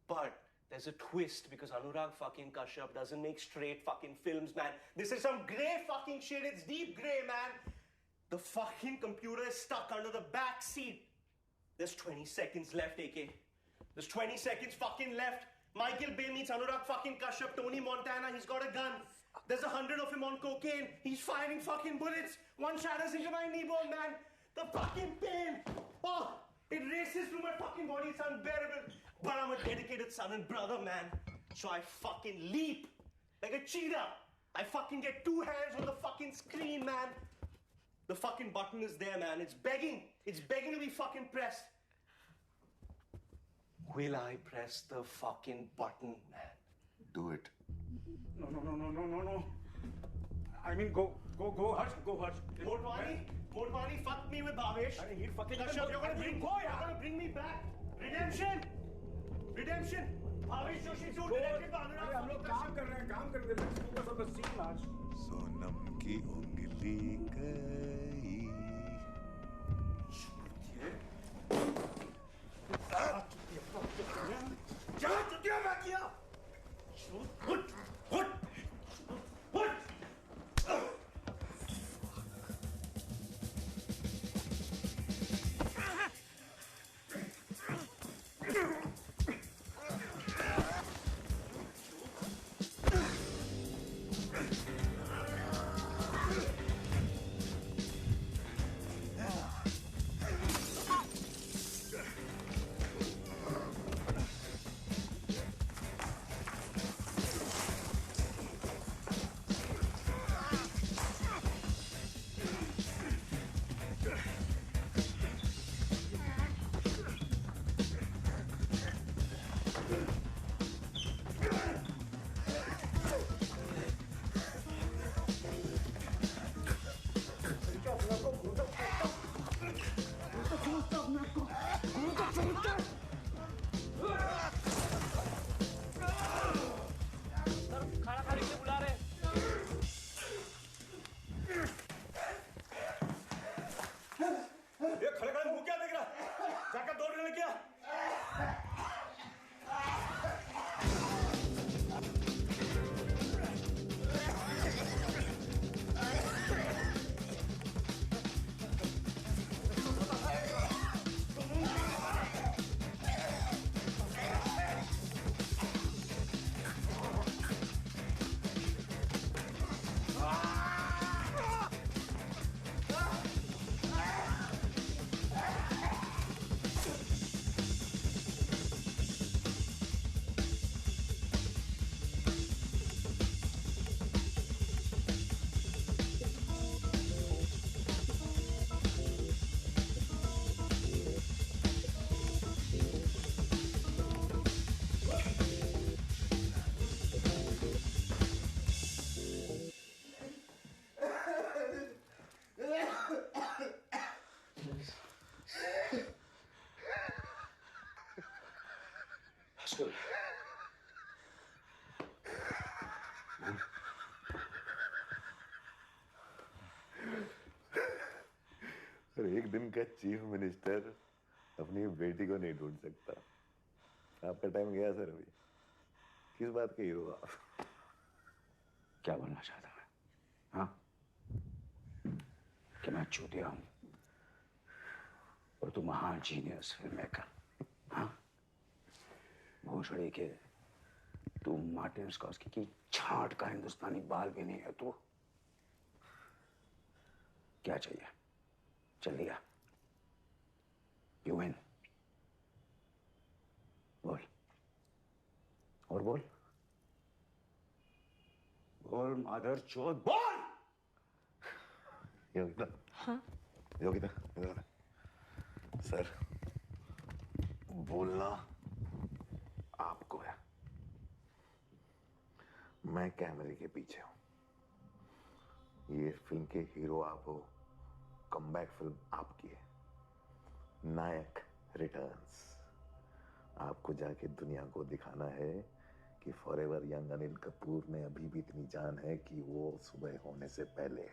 But there's a twist because Anurag fucking Kashyap doesn't make straight fucking films, man. This is some grey fucking shit. It's deep grey, man. The fucking computer is stuck under the back seat. There's 20 seconds left, AK. There's 20 seconds fucking left. Michael Bay meets Anurag fucking Kashyap, Tony Montana. He's got a gun. There's 100 of him on cocaine. He's firing fucking bullets. One shatters into my knee bone, man. The fucking pain. Oh, it races through my fucking body. It's unbearable. But I'm a dedicated son and brother, man. So I fucking leap like a cheetah. I fucking get 2 hands on the fucking screen, man. The fucking button is there, man. It's begging. It's begging to be fucking pressed. Will I press the fucking button, man? Do it. No. I mean, go, Harsh, go, Harsh. Motwani fucked me with Bhavesh. He'll fucking... Kashyap, you're gonna bring me back. Redemption. Bhavesh Joshi too, directed by Anurag. हम लोग काम कर रहे हैं. Let's focus on the scene, Harsh. Sonam की उंगली गई. क्या चुतिया मैं किया? rascal. सर एक दिन का चीफ मिनिस्टर अपनी बेटी को नहीं ढूंढ सकता। आपका टाइम गया सर अभी। किस बात के हीरो आप? क्या बोलना चाहता मैं? हाँ, कि मैं चूतिया हूं और तू महान जीनियस फिल्म मेकर। हाँ, भोसड़ी के तू मार्टिन स्कॉर्सेज़ी की छांट का हिंदुस्तानी बाल भी नहीं है तू। क्या चाहिए? चल दिया। You win. बोल और बोल बोल मादर चोद बोल। योगिता। हाँ? योगिता इधर आ। सर बोलना आपको है, मैं कैमरे के पीछे हूं। ये फिल्म के हीरो आप हो, कमबैक फिल्म आपकी है। नायक रिटर्न्स। आपको जाके दुनिया को दिखाना है कि फॉरएवर यंग अनिल कपूर में अभी भी इतनी जान है कि वो सुबह होने से पहले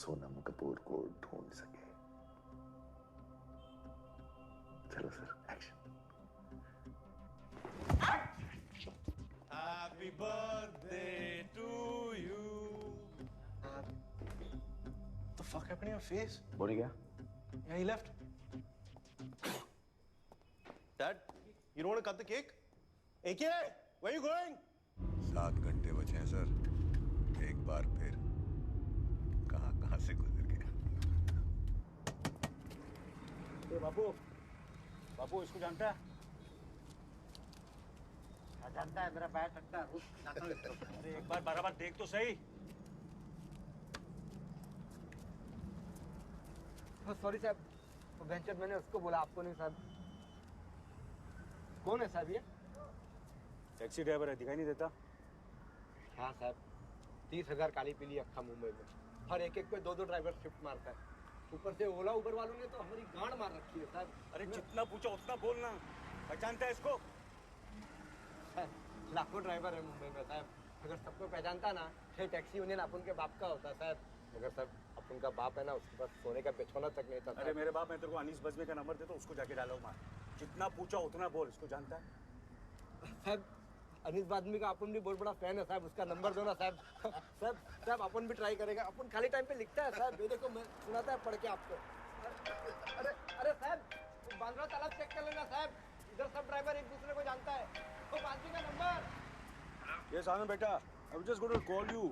सोनम कपूर को ढूंढ सके। चलो sir, action. Happy birthday to you. What the fuck happened to your face? बोल गया? Yeah, he left. Dad, you don't want to cut the cake? AK, where are you going? 7 घंटे बचे हैं सर। एक बार फिर कहां से गुजर गया। बापू, बापू इसको जानता है? जानता है, मेरा पैर टकता है। अरे एक बार बराबर देख तो सही। सॉरी साहब, वेंचर मैंने उसको बोला, आपको नहीं साहब। कौन है साहब ये? टैक्सी ड्राइवर है, दिखाई नहीं देता? हाँ साहब, 30,000 काली पीली अक्खा मुंबई में। हर एक पे 2-2 ड्राइवर शिफ्ट मारता है। ऊपर से ओला उबर वालों ने तो हमारी गांड मार रखी है साहब। अरे जितना पूछो उतना बोलना। पहचानता है इसको? लाखों ड्राइवर है मुंबई में साहब। अगर सबको पहचानता ना, ये टैक्सी यूनियन अपन के बाप का होता साहब। मगर साहब अपन का बाप है ना, उसके पास सोने का बिछौना तक नहीं था। अरे मेरे बाप, मैं तेरे को अनीस बजमे का नंबर देता हूँ, उसको जाके डालो मार। जितना पूछा उतना बोल। इसको जानता है? साहब अनीस बादमी का अपन भी बहुत बड़ा फैन है साहब। उसका नंबर दो ना साहब। साहब अपन भी ट्राई करेगा। अपन खाली टाइम पे लिखता है साहब। ये देखो, मैं सुनाता है पढ़ के आपको। अरे साहब, बांद्रा तालाब चेक कर लेना साहब। इधर सब ड्राइवर एक दूसरे को जानता है। तो बादमी का number. Yes, Anand beta. I was just going to call you.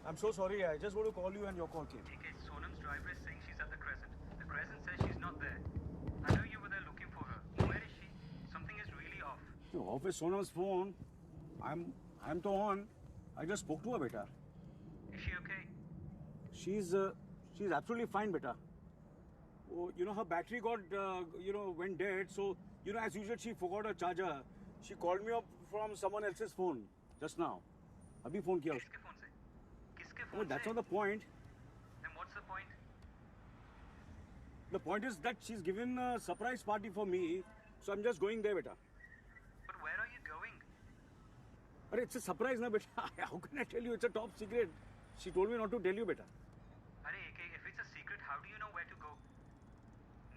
I'm so sorry. I just want to call you and your call came. Okay, Sonam's driver is saying she's at the Crescent. The Crescent says she's not there. I know you were there looking for her. Where is she? Something is really off. The office Sonam's phone. I'm to on. I just spoke to her, beta. Is she okay? She's absolutely fine, beta. Oh, you know her battery got went dead. So as usual she forgot her charger. She called me up from someone else's phone just now. अभी phone किया उसको. किसके phone से? किसके phone Oh, that's not the point. Then what's the point? The point is that she's given a surprise party for me, so I'm just going there, beta. But where are you going? But it's a surprise, na, beta. How can I tell you? It's a top secret. She told me not to tell you, beta. Arey, AK, if it's a secret, how do you know where to go?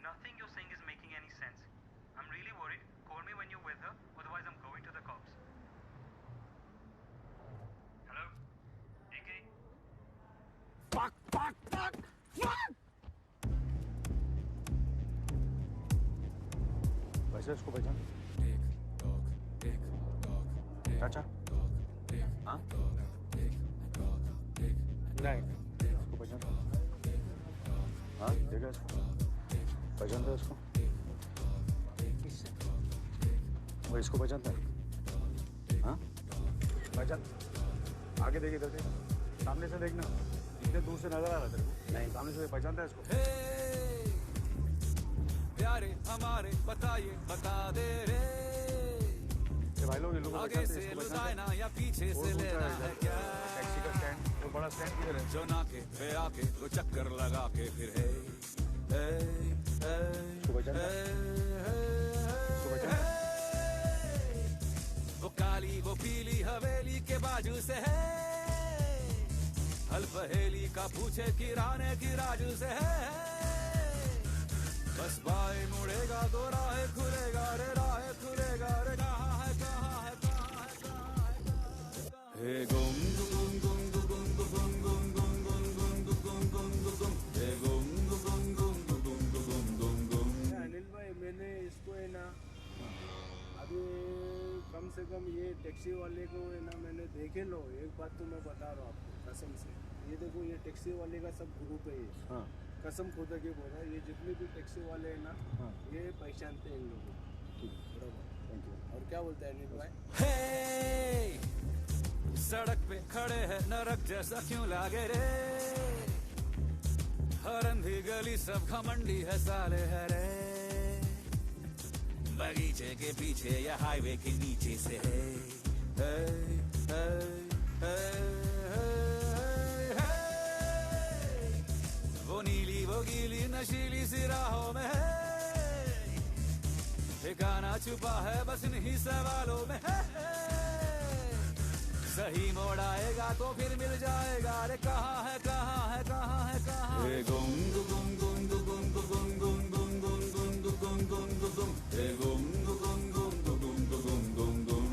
Nothing you're saying is making any sense. I'm really worried. Call me when you're with her, otherwise I'm going to the cops. Hello? AK? Fuck! वैसे इसको पहचान? चाचा? हाँ? नहीं, इसको पहचान? हाँ, देखा इसको? पहचानता है इसको? वो इसको पहचानता है? हाँ? पहचान? आगे देख, इधर देख, सामने से देखना। इतने दूर से नजर आ रहा तेरे को? नहीं, सामने से पहचानता है इसको? प्यारे हमारे बताइए, बता दे रे। भाई लोग, ये लोग आगे से लुटाना या पीछे से लेना है क्या? टैक्सी का स्टैंड, वो बड़ा स्टैंड किधर है? जो नाके पे आके तो चक्कर लगा के फिर है। इसको पहचानता है? इसको पहचानता है? से है, हल पहेली का पूछे किराने की राजू से है। बस बाएं मुड़ेगा तो राह खुलेगा रे, राह खुलेगा रे। कहाँ है कहाँ है कहाँ है कहाँ है। हे गुम गुम गुम गुम गुम गुम गुम गुम गुम गुम गुम गुम, हे गुम गुम गुम गुम गुम गुम गुम। अनिल भाई मैंने इसको है ना अभी कम से कम ये टैक्सी वाले को है ना मैंने देखे लो। एक बात तो मैं बता रहा हूँ आपको कसम से, ये देखो ये टैक्सी वाले का सब ग्रुप है ये। हाँ। कसम खुदा के बोल रहा है, ये जितने भी टैक्सी वाले हैं ना, हाँ, ये पहचानते हैं इन लोगों को। ठीक, बराबर, थैंक यू। और क्या बोलता है अनिल भाई? हे सड़क पे खड़े हैं नरक जैसा क्यों लागे रे, हर अंधी गली सब घमंडी है साले हरे, बगीचे के पीछे या हाईवे के नीचे से है। वो नीली वो गीली नशीली सी राहों में है, ठिकाना छुपा है बस इन्हीं सवालों में है। सही मोड़ आएगा तो फिर मिल जाएगा रे, कहाँ है कहाँ है कहाँ है कहाँ है। गुम गुम गुम गुम गुम गुम गुम गुम गुम गुम गुम गुम गुम, हे गुम गुम गुम गुम गुम गुम गुम,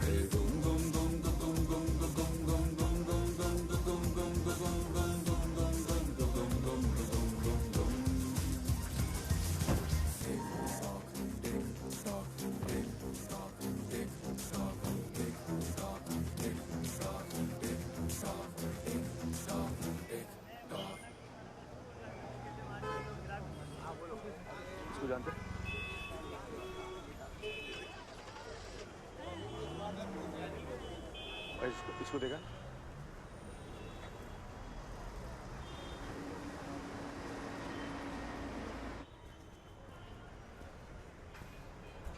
हे गुम गुम गुम गुम गुम गुम गुम गुम गुम गुम गुम गुम गुम गुम। इसको जानते? इसको देखा?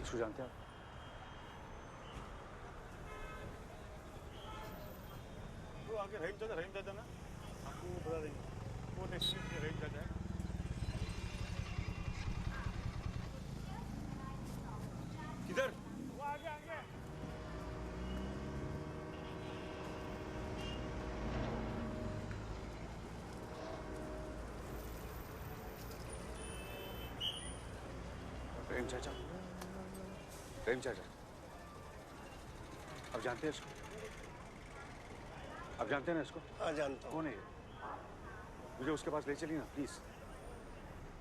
इसको जानते हैं आप? वो आगे रहीम चाचा ना, आपको बता देंगे। वो नेक्स्ट रहीम चाचा है। किधर? वो आगे आगे। रहीम चाचा, रहीम चाचा, अब जानते हैं इसको? अब जानते हैं ना इसको? हाँ जानता हूँ। कौन है ये? मुझे उसके पास ले चलिए ना प्लीज।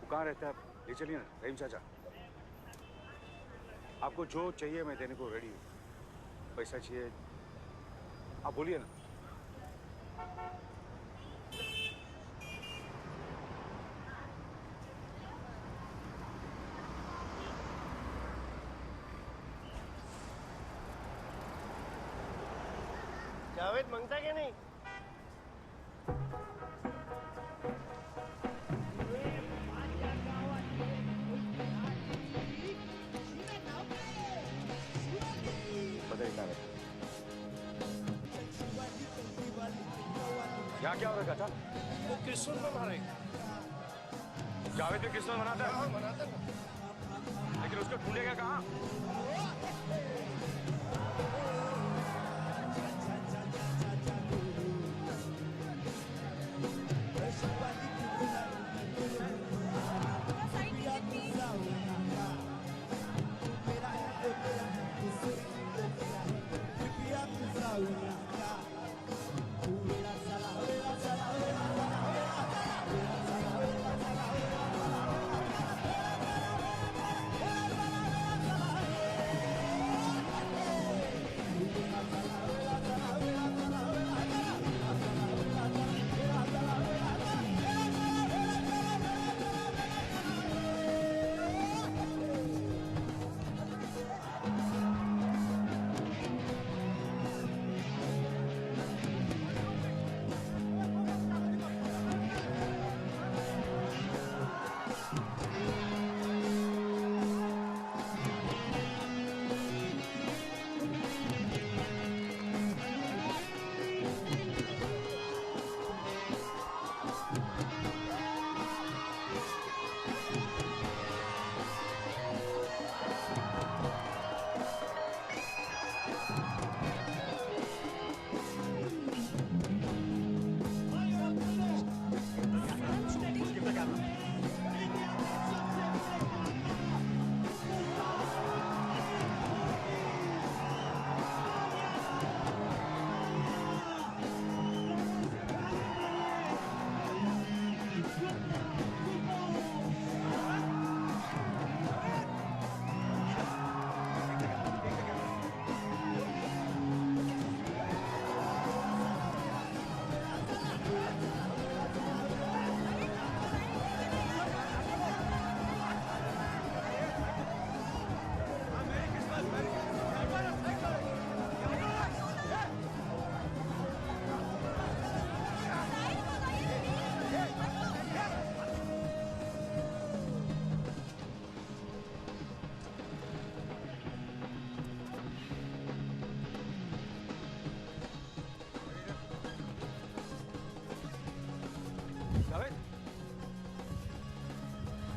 वो कहाँ रहता है? ले चलिए ना रहीम चाचा। आपको जो चाहिए मैं देने को रेडी हूँ। पैसा चाहिए आप बोलिए ना। जावेद मांगता क्या नहीं? यहाँ क्या हो रखा था? वो क्रिसमस मना रहे। जावेद भी क्रिसमस मनाता है? हाँ मनाता है। लेकिन उसको ढूंढेगा कहाँ?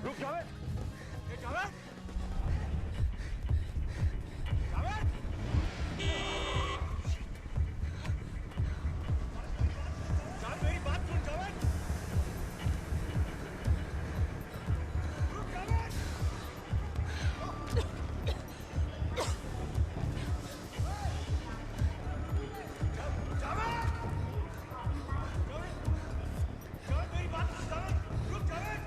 रुक जावेद, ये जावेद, जावेद, मेरी बात सुन जावेद, रुक जावेद, जावेद मेरी बात सुन जावेद, रुक जावेद।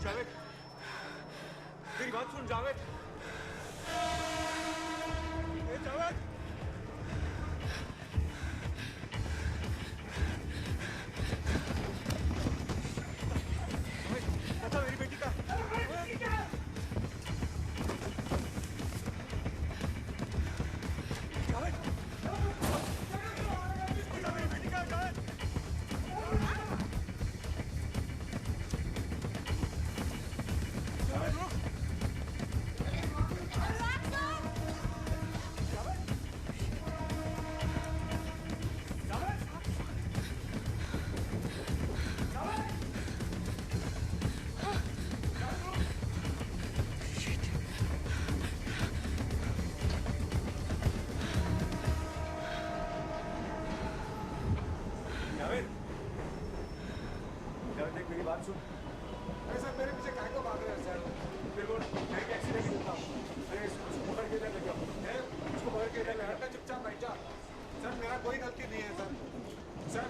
जावेद, मेरी बात सुन जावेद, ए जावेद, बता मेरी बेटी का, जावेद, बता मेरी बेटी का, जावेद। जावेद, जावेद देख मेरी बात सुन। अरे सर मेरे पीछे काय को भाग रहे हैं सर? मेरे को मैं टैक्सी लेके देता हूँ। अरे इसको पकड़ के इधर लेके आओ। इसको पकड़ के इधर ले आओ। चुपचाप बैठ जा। सर मेरा कोई गलती नहीं है सर। सर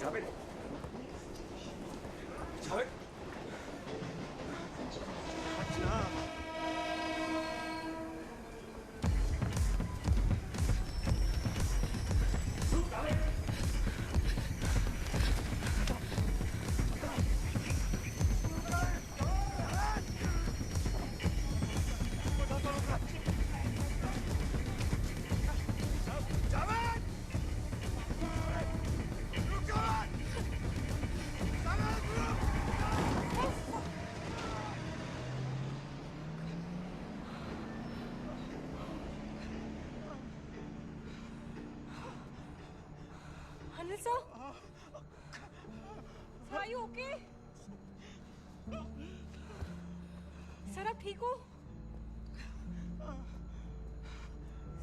जावेद, जावेद, अच्छा Anil sir? Are you okay? Sir आप ठीक हो?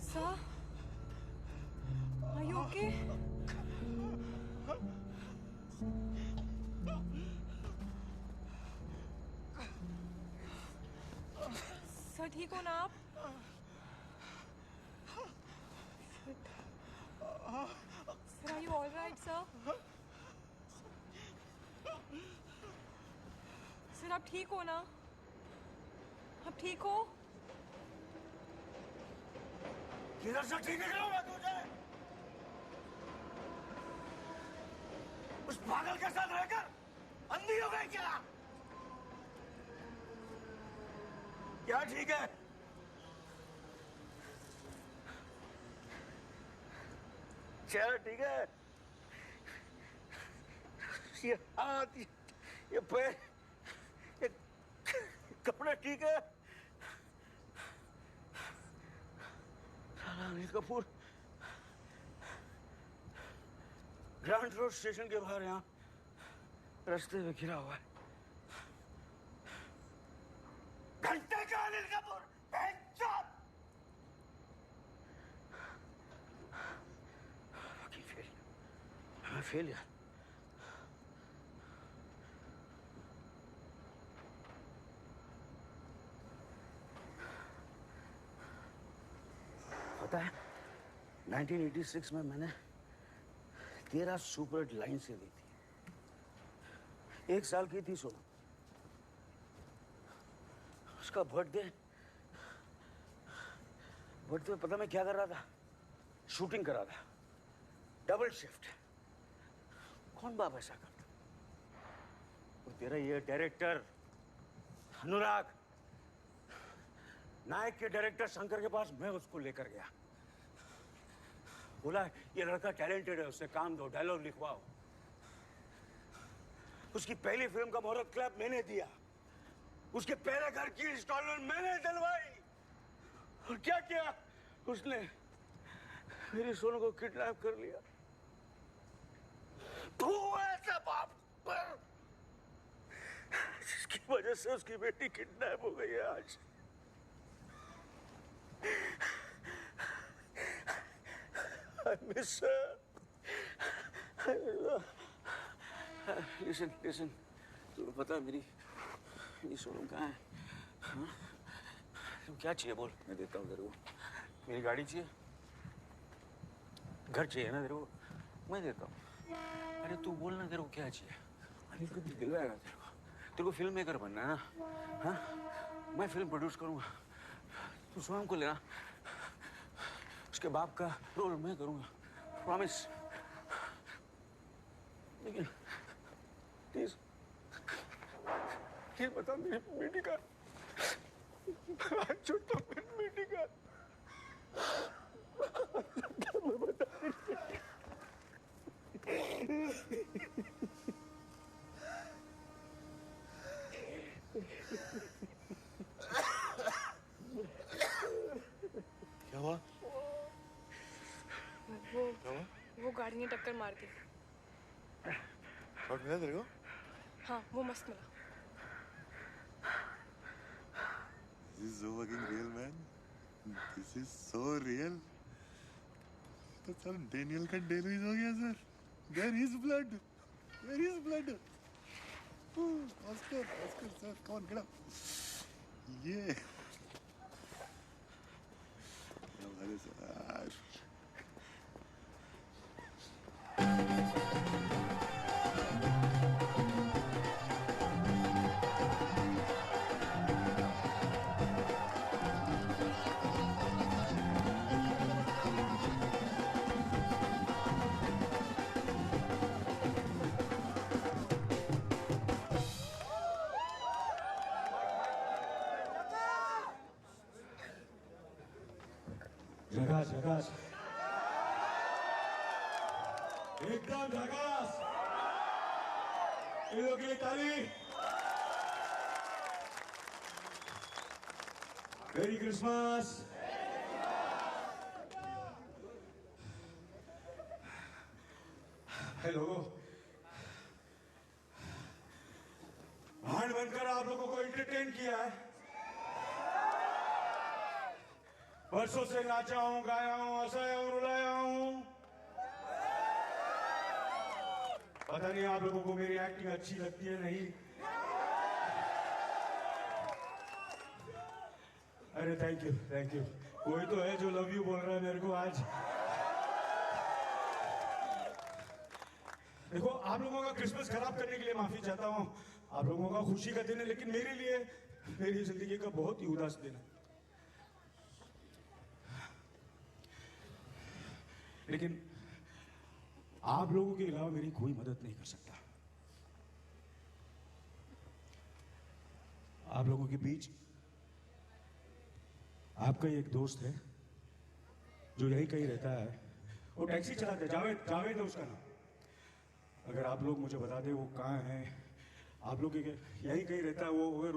Sir? Are you okay? Sir ठीक हो ना आप? Sir, are you all right, sir? Sir आप ठीक हो ना? आप ठीक हो? किधर से ठीक निकलूंगा तुझे? उस पागल के साथ रहकर अंधी हो गई क्या? क्या ठीक है? चेहरा ठीक है? ये हाथ, ये पैर, ये कपड़े ठीक है? Anil Kapoor grant road station के बाहर यहाँ रास्ते में गिरा हुआ है। घंटे का अनिल कपूर फेलियर। पता है 1986 में मैंने 13 सुपर हिट लाइन से दी थी। 1 साल की थी सोनम। उसका बर्थडे में पता मैं क्या कर रहा था? शूटिंग कर रहा था, डबल शिफ्ट। कौन बाप ऐसा करता? और तेरा ये डायरेक्टर अनुराग, नायक के डायरेक्टर शंकर के पास मैं उसको लेकर गया। बोला ये लड़का टैलेंटेड है, उससे काम दो, डायलॉग लिखवाओ। उसकी पहली फिल्म का मुहूर्त क्लब मैंने दिया, उसके पहले घर की इंस्टॉलमेंट मैंने दिलवाई। और क्या किया उसने? मेरी सोनू को किडनैप कर लिया। तू ऐसा बाप पर जिसकी वजह से उसकी बेटी किडनैप हो गई है आज। I miss her. Listen. तुम्हें पता है मेरी सोनू कहाँ है? हाँ? तुम क्या चाहिए बोल, मैं देता हूँ तेरे को। मेरी गाड़ी चाहिए, घर चाहिए ना तेरे को, मैं देता हूँ। अरे तू बोल ना तेरे को क्या चाहिए, अनिल को दिलवाएगा तेरे को फिल्म मेकर बनना है ना? हाँ, मैं फिल्म प्रोड्यूस करूँगा, तू स्वयं को लेना, उसके बाप का रोल मैं करूँगा, प्रॉमिस। लेकिन प्लीज बता मेरी बेटी का छोटा बेटी का मैं बता क्या हुआ? वो गाड़ी ने टक्कर मार दी। शॉट मिला तेरे को? हाँ, वो मस्त मिला। This is so fucking real, man. This is so real. तो सर डेनियल का डेलुइस हो गया sir. There is blood. There is blood. Oscar, sir, come on, get up. Yeah. हमारे सर. झकास एकदम झकास। इन लोगों के लिए ताली। मेरी क्रिसमस। हेलो, भाड़ बनकर आप लोगों को एंटरटेन किया है। वर्षों से नाचा हूं, गाया हूं, हंसाया हूं, रुलाया हूं। पता नहीं आप लोगों को मेरी एक्टिंग अच्छी लगती है नहीं। अरे थैंक यू। कोई तो है जो लव यू बोल रहा है मेरे को आज। देखो, आप लोगों का क्रिसमस खराब करने के लिए माफी चाहता हूं। आप लोगों का खुशी का दिन है, लेकिन मेरे लिए मेरी जिंदगी का बहुत ही उदास दिन है। लेकिन आप लोगों के अलावा मेरी कोई मदद नहीं कर सकता। आप लोगों के बीच आपका एक दोस्त है जो यही कहीं रहता है। वो टैक्सी चलाता है, जावेद है उसका नाम। अगर आप लोग मुझे बता दें वो कहाँ है, आप लोग यही कहीं रहता है, वो अगर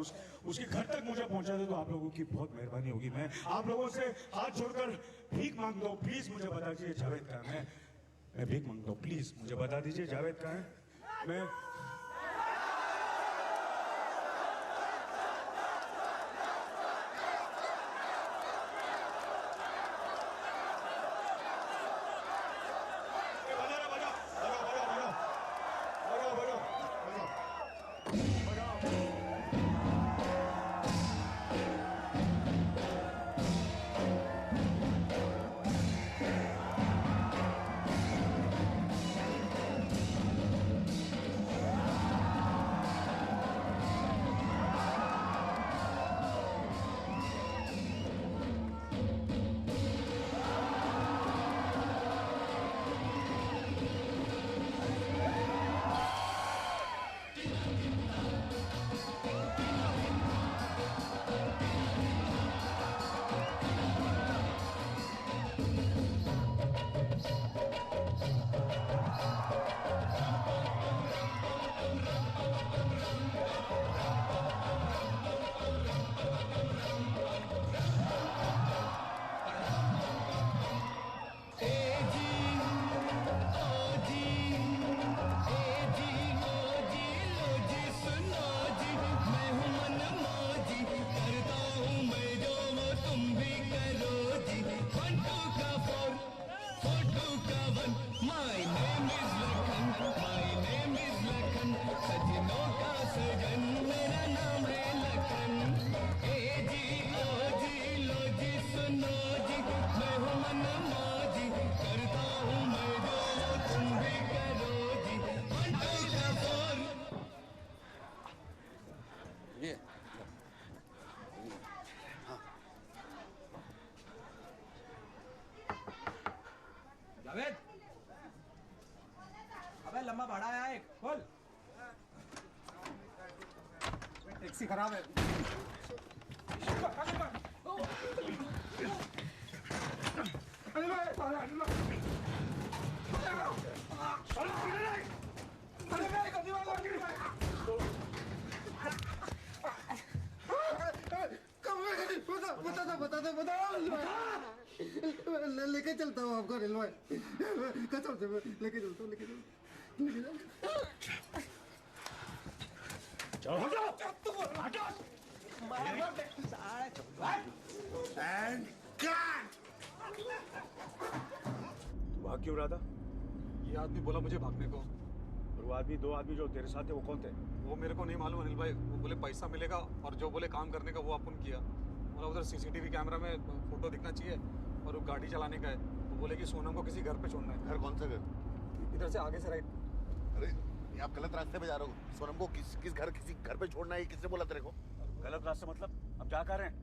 उसके घर तक मुझे पहुंचा दे तो आप लोगों की बहुत मेहरबानी होगी। मैं आप लोगों से हाथ जोड़कर भीख मांगता हूँ, प्लीज मुझे बता दीजिए जावेद कहाँ है। मैं भीख मांगता हूँ, प्लीज मुझे बता दीजिए जावेद कहाँ है। मैं ये जावेद, अबे लंबा भाड़ा आया एक, खोल। टैक्सी खराब है। लेके चलता हूँ आपको रेलवे कसम से लेके चलता हूँ भाग क्यों रहा था? ये आदमी बोला मुझे भागने को। और वो आदमी, दो आदमी जो तेरे साथ थे वो कौन थे? वो मेरे को नहीं मालूम अनिल भाई। वो बोले पैसा मिलेगा और जो बोले काम करने का वो अपन किया। बोला उधर सीसीटीवी कैमरा में फोटो दिखना चाहिए और वो गाड़ी चलाने का है। तो बोले कि सोनम को किसी घर पे छोड़ना है। घर कौन सा घर? इधर से आगे से राइट। अरे ये आप गलत रास्ते पे जा रहे हो। सोनम को किस घर पे छोड़ना है? किसने बोला तेरे को? गलत रास्ते मतलब? हम जा कर रहे हैं?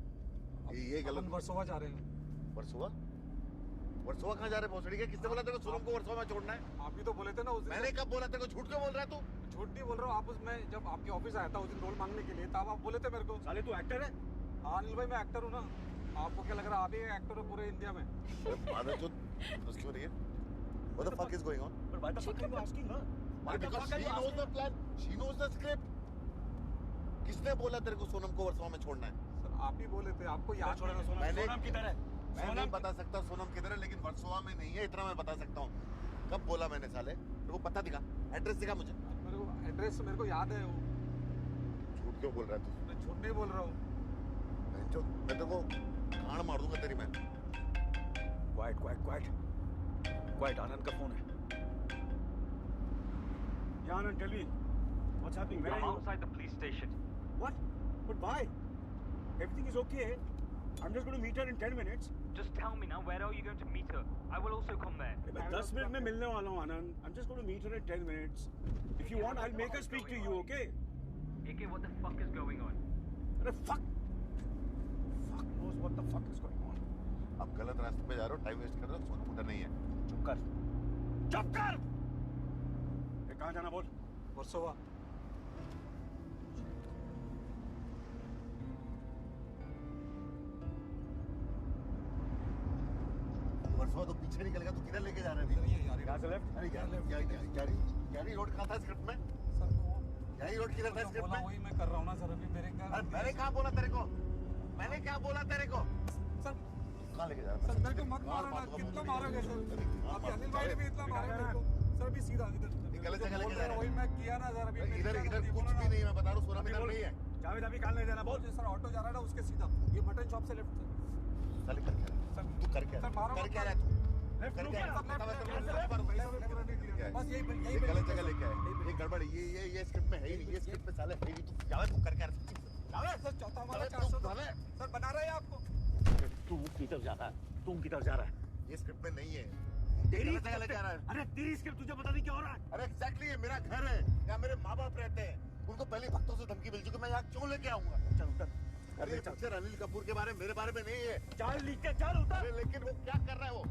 ये गलत। वर्सोवा जा रहे हैं। वर्सोवा? वर्सोवा कहाँ जा रहे हैं भोसड़ी के? किसने बोला तेरे को सोनम को वर्सोवा में छोड़ना है? आप ही तो बोले थे ना उस दिन। मैंने कब बोला तेरे को? झूठ क्यों बोल रहा है तू? झूठ नहीं बोल रहा हूँ। आप उसमें जब आपके ऑफिस आया था उस दिन रोल मांगने के लिए, तब आप बोले थे मेरे को। साले तू एक्टर है? हाँ अनिल भाई मैं एक्टर हूँ ना। आपको क्या लग रहा है आप ही एक्टर हो पूरे इंडिया में? क्यों नहीं है? What the fuck is going on? But why the fuck are you asking her? Because she knows the plan. She knows the script. किसने बोला तेरे को सोनम को वर्सोवा में छोड़ना है? सर आप ही बोले थे। आपको याद छोड़ना सोनम किधर है? मैं नहीं बता सकता सोनम किधर है, लेकिन वर्सोवा में नहीं है, इतना मैं बता सकता हूँ। कब बोला मैंने साले? तेरे को पता दिखा, एड्रेस दिखा मुझे। मेरे को एड्रेस मेरे को याद है। वो झूठ क्यों बोल रहा है तू? मैं झूठ नहीं बोल रहा हूँ। मैं तेरे को गाड़ मार दूंगा तेरी मैं। क्वाइट, आनंद का फोन है। Yeah, Anand, tell me, what's happening? Where are you? Outside the police station. What? But why? Everything is okay. I'm just going to meet her in 10 minutes. Just tell me now, where are you going to meet her? I will also come there. मैं 10 minute में मिलने वाला हूँ आनंद. I'm just going to meet her in 10 minutes. If you want, I'll make her speak to you, okay? AK, what the fuck is going on? अरे fuck knows what the fuck is going on. आप गलत रास्ते पे जा रहे हो, time waste कर रहे हो। सोनम उधर नहीं है। चुप कर। कहाँ जाना बोल? वर्सोवा। वर्सोवा तो पीछे निकल गया। तू किधर लेके जा रहे थे? यहाँ से लेफ्ट? अरे यारी रोड कहाँ था स्क्रिप्ट में? यारी रोड किधर था स्क्रिप्ट में? वही मैं कर रहा हूँ ना सर अभी मेरे घर। अरे मैंने कहाँ बोला तेरे को? मैंने क्या बोला तेरे को? सर कहाँ लेके जा रहा है? सर मेरे को मत मारो ना। कितना मारोगे सर? अभी अनिल भाई ने भी इतना मारा मेरे को। सर अभी सीधा इधर गलत जगह लेके जा रहा है। वही मैं किया ना सर अभी। इधर कुछ भी नहीं है, मैं बता रहा हूँ। सोनम इधर नहीं है। जावेद अभी कहाँ ले जाना बोल? सर ऑटो जा रहा है ना उसके सीधा। ये मटन शॉप से लेफ्ट से। साले कर क्या रहा है? तू कर क्या रहा है? कर क्या रहा है तू? कर क्या रहा है? बस यही गलत जगह लेके आए। ये गड़बड़। ये स्क्रिप्ट में है ही नहीं। ये स्क्रिप्ट में साले है ही नहीं। तू जावेद तू कर क्या रहा है? जावेद सर चौथा वाला 400 सर बना रहा है आपको। तू की तरफ जा रहा है। तुम की तरफ जा रहा है। ये स्क्रिप्ट में नहीं है। तेरी जगह लेके आ रहा है। अरे तेरी स्क्रिप्ट तुझे पता नहीं क्या हो रहा है? अरे एग्जैक्टली ये मेरा घर है। यहाँ मेरे माँ बाप रहते हैं। उनको पहले भक्तों से धमकी मिल चुकी। मैं यहाँ क्यों लेके आऊंगा? चल उतर। अरे पिक्चर अनिल कपूर के बारे में, मेरे बारे में नहीं है। चल नीचे चल उतर। अरे लेकिन वो क्या कर रहा है वो?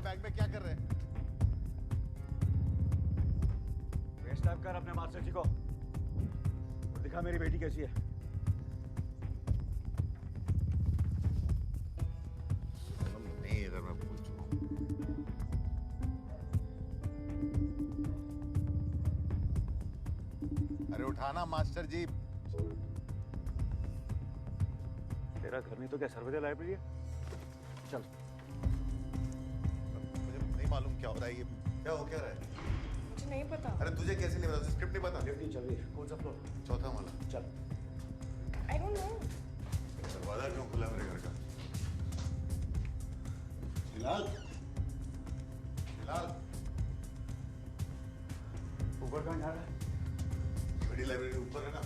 बैग में क्या कर रहे हैं? वेस्ट टाइप कर अपने मास्टर जी को और दिखा मेरी बेटी कैसी है। नहीं इधर मैं पूछ चुका हूँ। अरे उठाना मास्टर जी। तेरा घर नहीं तो क्या सर्वोदय लाइब्रेरी है? चल। मालूम क्या हो रहा है? ये क्या हो क्या रहा है? मुझे नहीं पता। अरे तुझे कैसे नहीं पता? स्क्रिप्ट नहीं पता? लिफ्ट नहीं चल रही है। कौन सा फ्लोर? चौथा वाला। चल। I don't know. दरवाजा क्यों खुला मेरे घर का? हिलाल ऊपर कहाँ जा रहा है? बड़ी लाइब्रेरी ऊपर है ना।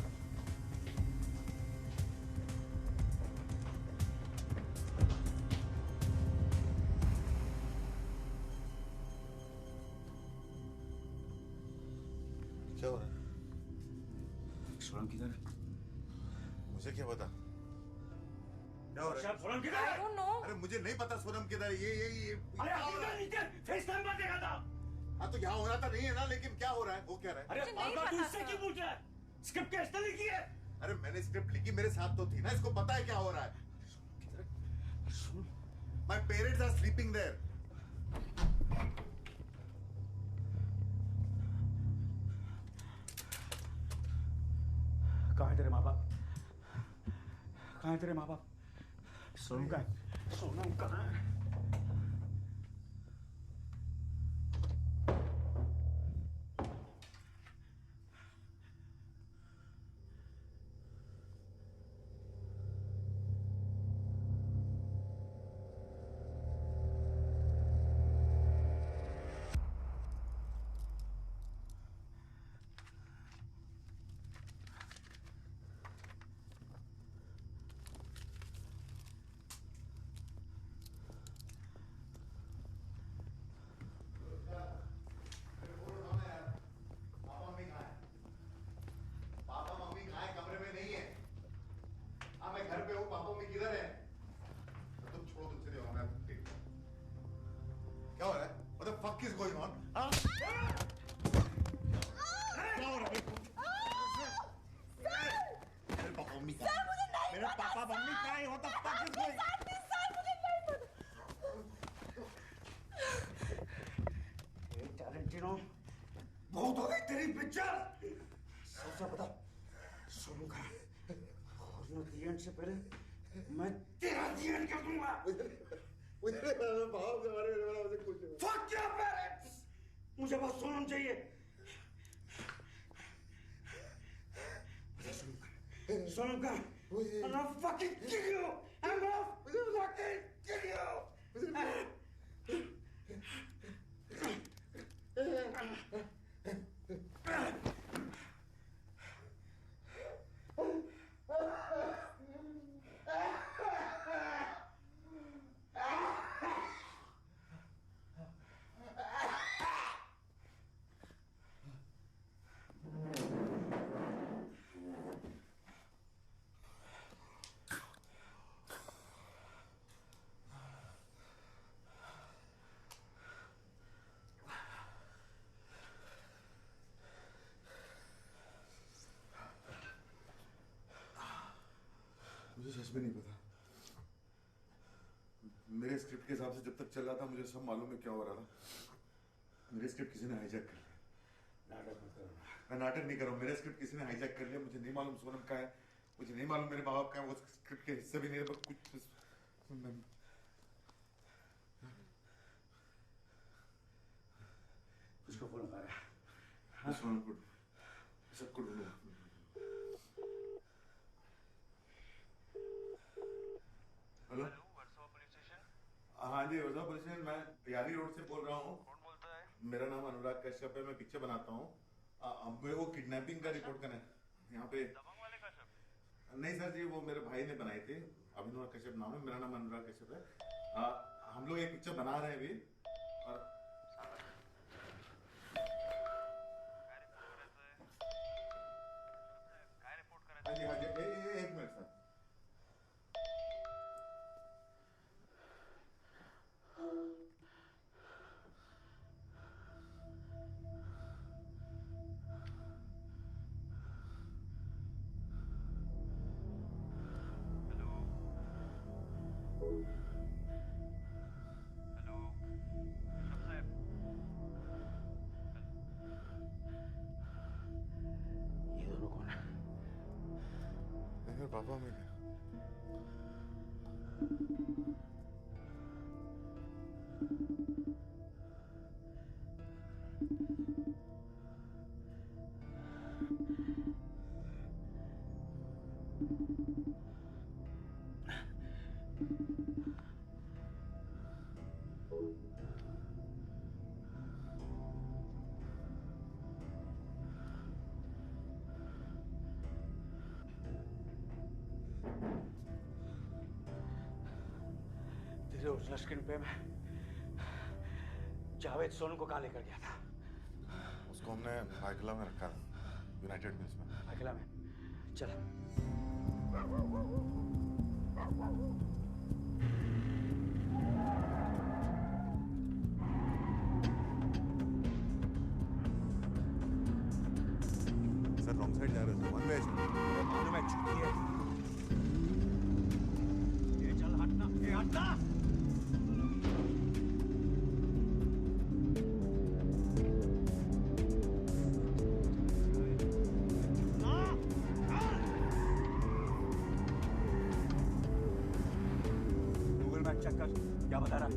सोनम किधर है? मुझे क्या पता क्या हो रहा है? सोनम किधर है? I don't know. अरे मुझे नहीं पता सोनम किधर है। ये अरे नीचे फेस टाइम पर देखा था। हाँ तो यहाँ होना था नहीं है ना, लेकिन क्या हो रहा है? वो क्या रहा है? अरे बाबा तू इससे क्यों पूछ रहा है? स्क्रिप्ट कैसे लिखी है? अरे मैंने स्क्रिप्ट लिखी, मेरे साथ तो थी ना, इसको पता है क्या हो रहा है। My parents are sleeping there. कहाँ है तेरे माँ बाप? कहाँ है तेरे माँ बाप? सोनम कहाँ है? सोनम कहाँ है? fuck is going on? Huh? क्या हो रहा है? मेरे पापा मम्मी का मेरे पापा मम्मी का है। What the fuck is going on? टैलेंटिनो बहुत हो गई तेरी पिक्चर। सबसे बता सोनू का और दियन से पहले मैं तेरा दियन कर दूंगा। मुझे बाप के बारे में मुझे कुछ Fuck your parents! मुझे बस सोनम चाहिए। सोनम का I'm gonna fucking kill you! I'm gonna fucking kill you! मुझे सच में नहीं पता। मेरे स्क्रिप्ट के हिसाब से जब तक चल रहा था मुझे सब मालूम है क्या हो रहा था। मेरे स्क्रिप्ट किसी ने हाईजैक कर लिया। मैं नाटक नहीं कर रहा हूँ। मेरे स्क्रिप्ट किसी ने हाईजैक कर लिया। मुझे नहीं मालूम सोनम का है, मुझे नहीं मालूम मेरे माँ बाप का है। वो स्क्रिप्ट के हिस्से भी नहीं है। कुछ उसको फोन लगा रहा है। सोनम को सबको ढूंढो। हेलो हाँ जी वर्धा पुलिस स्टेशन। मैं यारी रोड से बोल रहा हूँ। कौन बोलता है? मेरा नाम अनुराग कश्यप है। मैं पिक्चर बनाता हूँ। मेरे को किडनैपिंग का रिपोर्ट करना है यहाँ पे। नहीं सर जी, वो मेरे भाई ने बनाई थी। अभिनव कश्यप नाम है। मेरा नाम अनुराग कश्यप है। हम लोग एक पिक्चर बना रहे हैं अभी। और हाँ जी हाँ जी एक मिनट सर। पापा में ओरिजिनल स्क्रीन पे मैं जावेद सोनू को कहाँ लेकर गया था? उसको हमने भाईखला में रखा था, यूनाइटेड मिल्स में। भाईखला में? चला। सर रॉन्ग साइड जा रहे हो, वन वे मैं चुकी है। ये चल हटना, ये हटना। गूगल मैप चेक कर, क्या बता रहा है?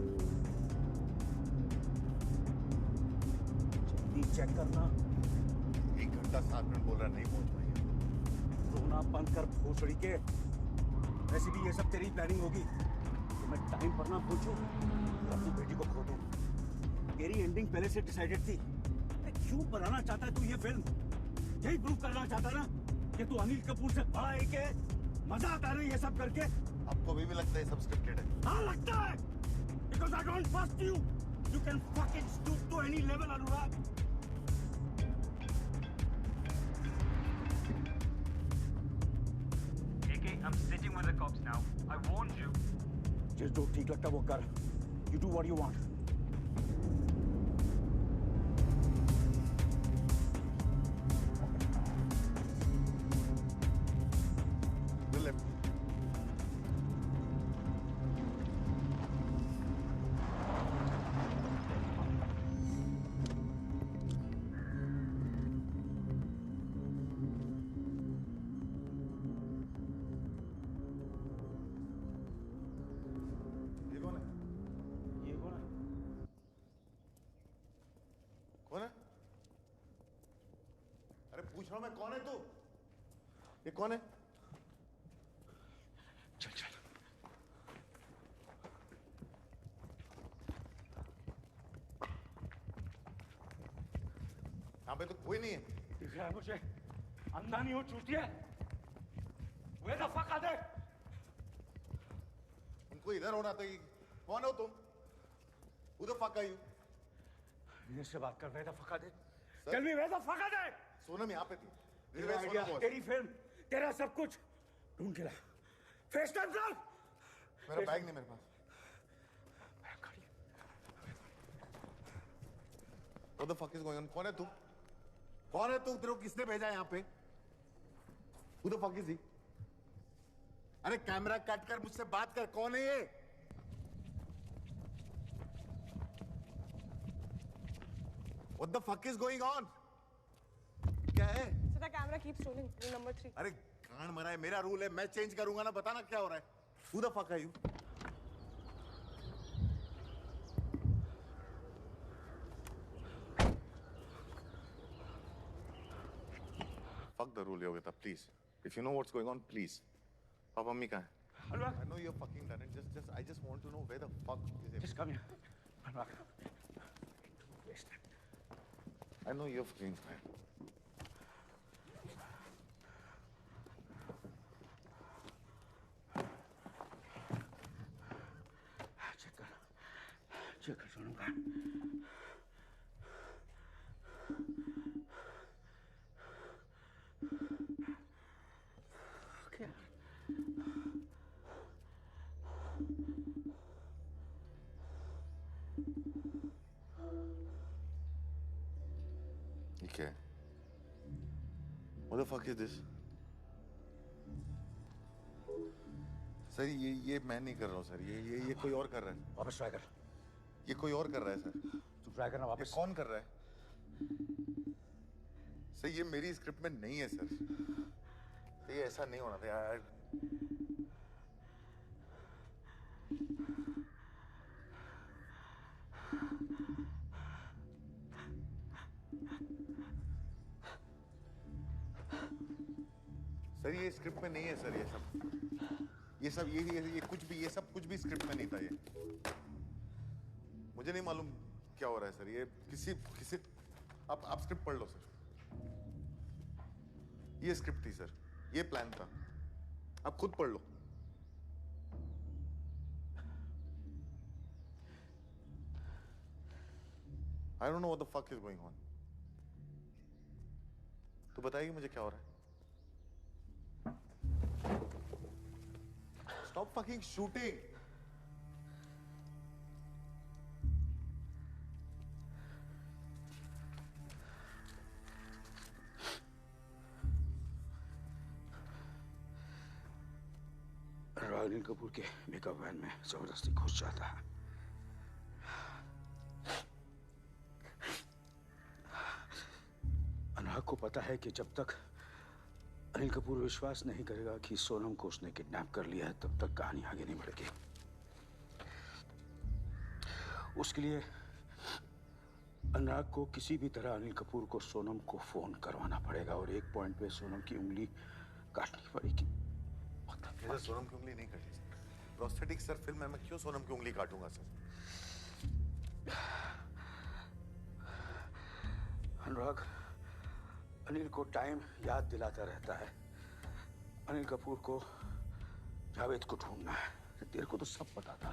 जल्दी चेक करना। 1 घंटा 7 मिनट बोल रहा, नहीं पहुंच पाएंगे। रोना बंद कर भोसड़ी के। वैसे भी ये सब तेरी प्लानिंग होगी तो मैं टाइम पर ना पहुंचूं और अपनी बेटी को खो दूं। तेरी एंडिंग पहले से डिसाइडेड थी। क्यों बनाना चाहता है तू ये फिल्म? यही प्रूव करना चाहता ना कि तू अनिल कपूर से बड़ा है के मजा आता है ये सब करके? आपको अभी भी लगता है सब स्क्रिप्टेड है? हाँ लगता है, because I don't trust you. You can fucking stoop to any level, Anurag. AK, I'm sitting with the cops now. I warned you. जो ठीक लगता वो कर. You do what you want. पूछ रहा हूं मैं, कौन है तू? ये कौन है? चल चल। यहाँ पे तो कोई नहीं है। दिख रहा है मुझे, अंधा नहीं हो चूतिया। Where the fuck are they? उनको इधर होना था। कौन हो तुम? Who the fuck are you? मेरे से बात कर। Where the fuck are they? Tell me where the fuck are they? Sonam यहाँ पे थी। तेरी फिल्म, तेरा सब कुछ ढूंढ के ला। फेस टाइम कर। मेरा बैग नहीं मेरे पास। What the fuck is going on? कौन है तू? कौन है तू? तेरे को किसने भेजा यहाँ पे? Who the fuck is he? अरे कैमरा कट कर, मुझसे बात कर। कौन है ये? What the fuck is going on? क्या है? So the camera keeps rolling. Rule number 3. अरे कान मरा है, मेरा रूल है, मैं चेंज करूंगा ना। बताना क्या हो रहा है? Who the fuck are you? Fuck the rule, Yogita, please. If you know what's going on, please. Papa, mummy कहाँ है? I know you're fucking done it. I just want to know where the fuck is it? Just come here. Anurag. I know you're fucking fine. Check कर सोनम का। क्या? ये क्या है? What the fuck is this? Sir ये मैं नहीं कर रहा हूँ सर। ये कोई और कर रहा है। वापस ट्राई कर। ये कोई और कर रहा है सर। तू ट्राई करना वापस। ये कौन कर रहा है? सर ये मेरी स्क्रिप्ट में नहीं है सर। ये ऐसा नहीं होना था यार। सर ये स्क्रिप्ट में नहीं है सर। ये सब कुछ भी स्क्रिप्ट में नहीं था। ये मुझे नहीं मालूम क्या हो रहा है सर। ये किसी आप स्क्रिप्ट पढ़ लो सर। ये स्क्रिप्ट थी सर, ये प्लान था। आप खुद पढ़ लो। I don't know what the fuck is going on. तो बताइए मुझे क्या हो रहा है? Stop fucking shooting. Anil Kapoor के मेकअप वैन में जबरदस्ती घुस जाता है। अनुराग को पता है कि जब तक अनिल कपूर विश्वास नहीं करेगा कि सोनम को उसने किडनैप कर लिया है, तब तक कहानी आगे नहीं बढ़ेगी। उसके लिए अनुराग को किसी भी तरह अनिल कपूर को सोनम को फोन करवाना पड़ेगा और एक पॉइंट पे सोनम की उंगली काटनी पड़ेगी। सर सोनम की उंगली नहीं कटी सर। प्रोस्थेटिक सर फिल्म है, मैं क्यों सोनम की उंगली काटूंगा सर? अनुराग अनिल को टाइम याद दिलाता रहता है। अनिल कपूर को जावेद को ढूंढना है। तेरे को तो सब पता था।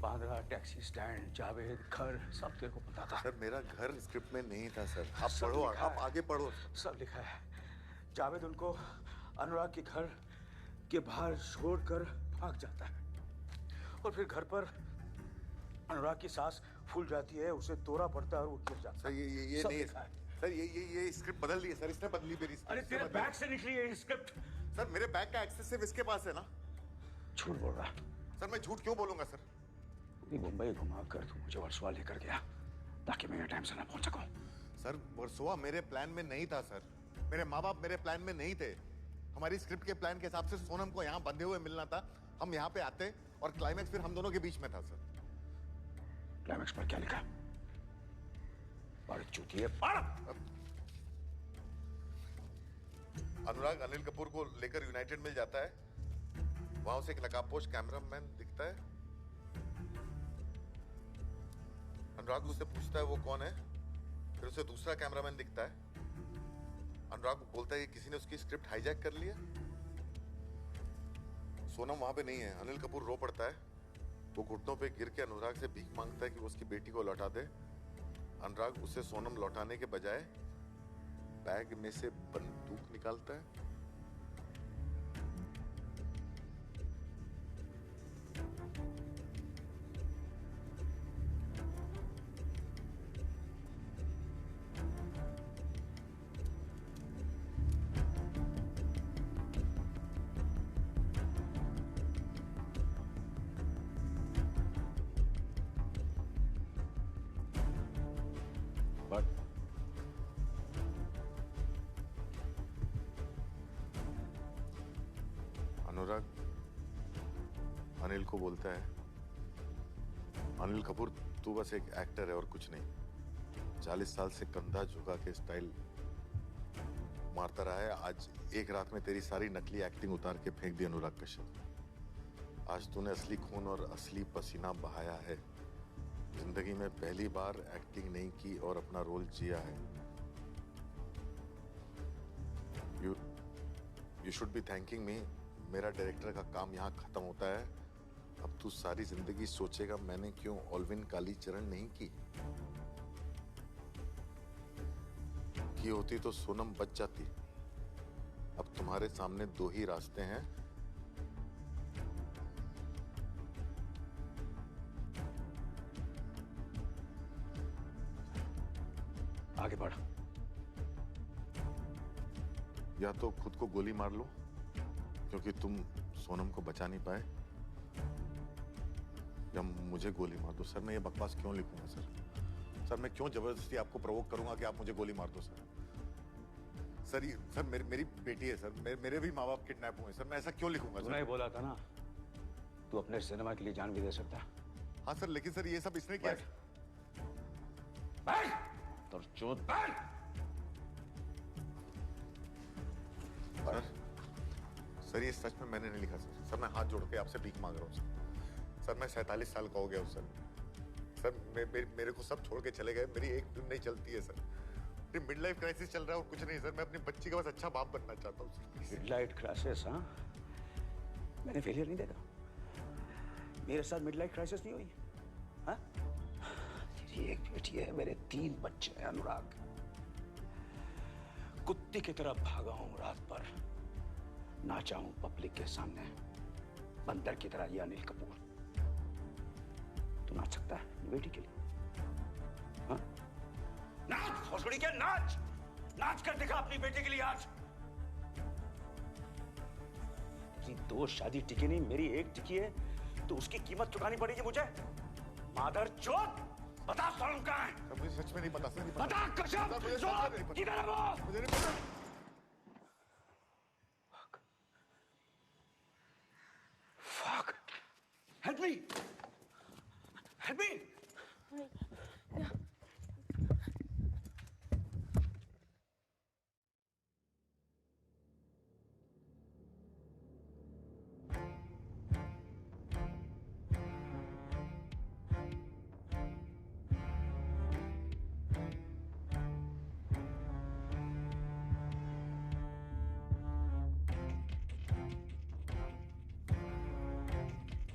बांद्रा टैक्सी स्टैंड, जावेद, घर, सब तेरे को पता था। सर मेरा घर स्क्रिप्ट में नहीं था सर। आप पढ़ो, आप आगे पढ़ो। सब लिखा है। जावेद उनको अनुराग के घर के बाहर छोड़कर भाग जाता है और फिर घर पर अनुराग की सांस फूल जाती है, उसे तोड़ा पड़ता है और वो गिर जाता है। सर ये नहीं है सर। ये स्क्रिप्ट बदल दी है सर। इसने बदली मेरी स्क्रिप्ट। अरे तेरे बैग से निकली है ये स्क्रिप्ट। सर मेरे बैग का एक्सेस सिर्फ इसके पास है ना। झूठ बोल रहा। सर मैं झूठ क्यों बोलूंगा सर? पूरी मुंबई घुमा कर तू मुझे वर्सोवा लेकर गया ताकि मैं टाइम से ना पहुंच सकूं। सर वर्सोवा मेरे प्लान में नहीं था सर। मेरे माँ बाप मेरे प्लान में नहीं थे। हमारी स्क्रिप्ट के प्लान के हिसाब से सोनम को यहाँ बंधे हुए मिलना था। हम यहाँ पे आते और क्लाइमैक्स फिर हम दोनों के बीच में था सर। क्लाइमैक्स पर क्या लिखा? चूतिए अनुराग अनिल कपूर को लेकर यूनाइटेड मिल जाता है। वहां उसे एक नकाबपोश कैमरामैन दिखता है। अनुराग उससे पूछता है वो कौन है। फिर उसे दूसरा कैमरामैन दिखता है। अनुराग बोलता है कि किसी ने उसकी स्क्रिप्ट हाईजैक कर लिया। सोनम वहां पे नहीं है। अनिल कपूर रो पड़ता है। वो घुटनों पे गिर के अनुराग से भीख मांगता है कि वो उसकी बेटी को लौटा दे। अनुराग उसे सोनम लौटाने के बजाय बैग में से बंदूक निकालता है। अनुराग अनिल को बोलता है, अनिल कपूर तू बस एक एक्टर है और कुछ नहीं। 40 साल से कंधा झुका के स्टाइल मारता रहा है। आज एक रात में तेरी सारी नकली एक्टिंग उतार के फेंक दी अनुराग कश्यप। आज तूने असली खून और असली पसीना बहाया है। जिंदगी में पहली बार एक्टिंग नहीं की और अपना रोल जिया है। यू शुड बी थैंकिंग मी। मेरा डायरेक्टर का काम यहाँ खत्म होता है। अब तू सारी जिंदगी सोचेगा मैंने क्यों ऑल्विन कालीचरण नहीं की होती तो सोनम बच जाती। अब तुम्हारे सामने दो ही रास्ते हैं। आगे बढ़। या तो खुद को गोली मार लो क्योंकि तुम सोनम को बचा नहीं पाए, या मुझे गोली मार दो। सर मैं ये बकवास क्यों लिखूंगा सर? सर मैं क्यों जबरदस्ती आपको प्रोवोक करूंगा कि आप मुझे गोली मार दो सर? सर मेरी बेटी है सर। मेरे भी माँ बाप किडनैप हुए सर। मैं ऐसा क्यों लिखूंगा सर? तूने बोला था ना तू अपने सिनेमा के लिए जान भी दे सकता। हाँ सर, लेकिन सर ये सब इसने किया। सर ये सच में मैंने नहीं लिखा सर। सर मैं हाथ जोड़ के आपसे भीख मांग रहा हूँ सर। सर मैं 47 साल का हो गया हूँ सर। सर मेरे को सब छोड़ के चले गए। मेरी एक दिन नहीं चलती है सर। मिड लाइफ क्राइसिस चल रहा है और कुछ नहीं सर। मैं अपनी बच्ची का बस अच्छा बाप बनना चाहता हूँ सर। Mid life crisis? हाँ, मैंने फेलियर नहीं देखा। मेरे साथ मिड लाइफ क्राइसिस नहीं हुई। हाँ, तेरी एक बेटी है, मेरे 3 बच्चे हैं। अनुराग, कुत्ते की तरह भागा हूं रात पर, नाचा हूं पब्लिक के सामने। बंदर की तरह ये अनिल कपूर। तू नाच सकता है बेटी के लिए? हाँ? नाच भोसड़ी के, नाच नाच कर दिखा अपनी बेटी के लिए आज। कि 2 शादी टिकी नहीं, मेरी एक टिकी है, तो उसकी कीमत चुकानी पड़ेगी मुझे। मादर चोद, बता सोनम कहाँ है? मुझे सच में नहीं पता सर। बता कसम, किधर है वो? मुझे नहीं पता। Fuck! Help me! Help me!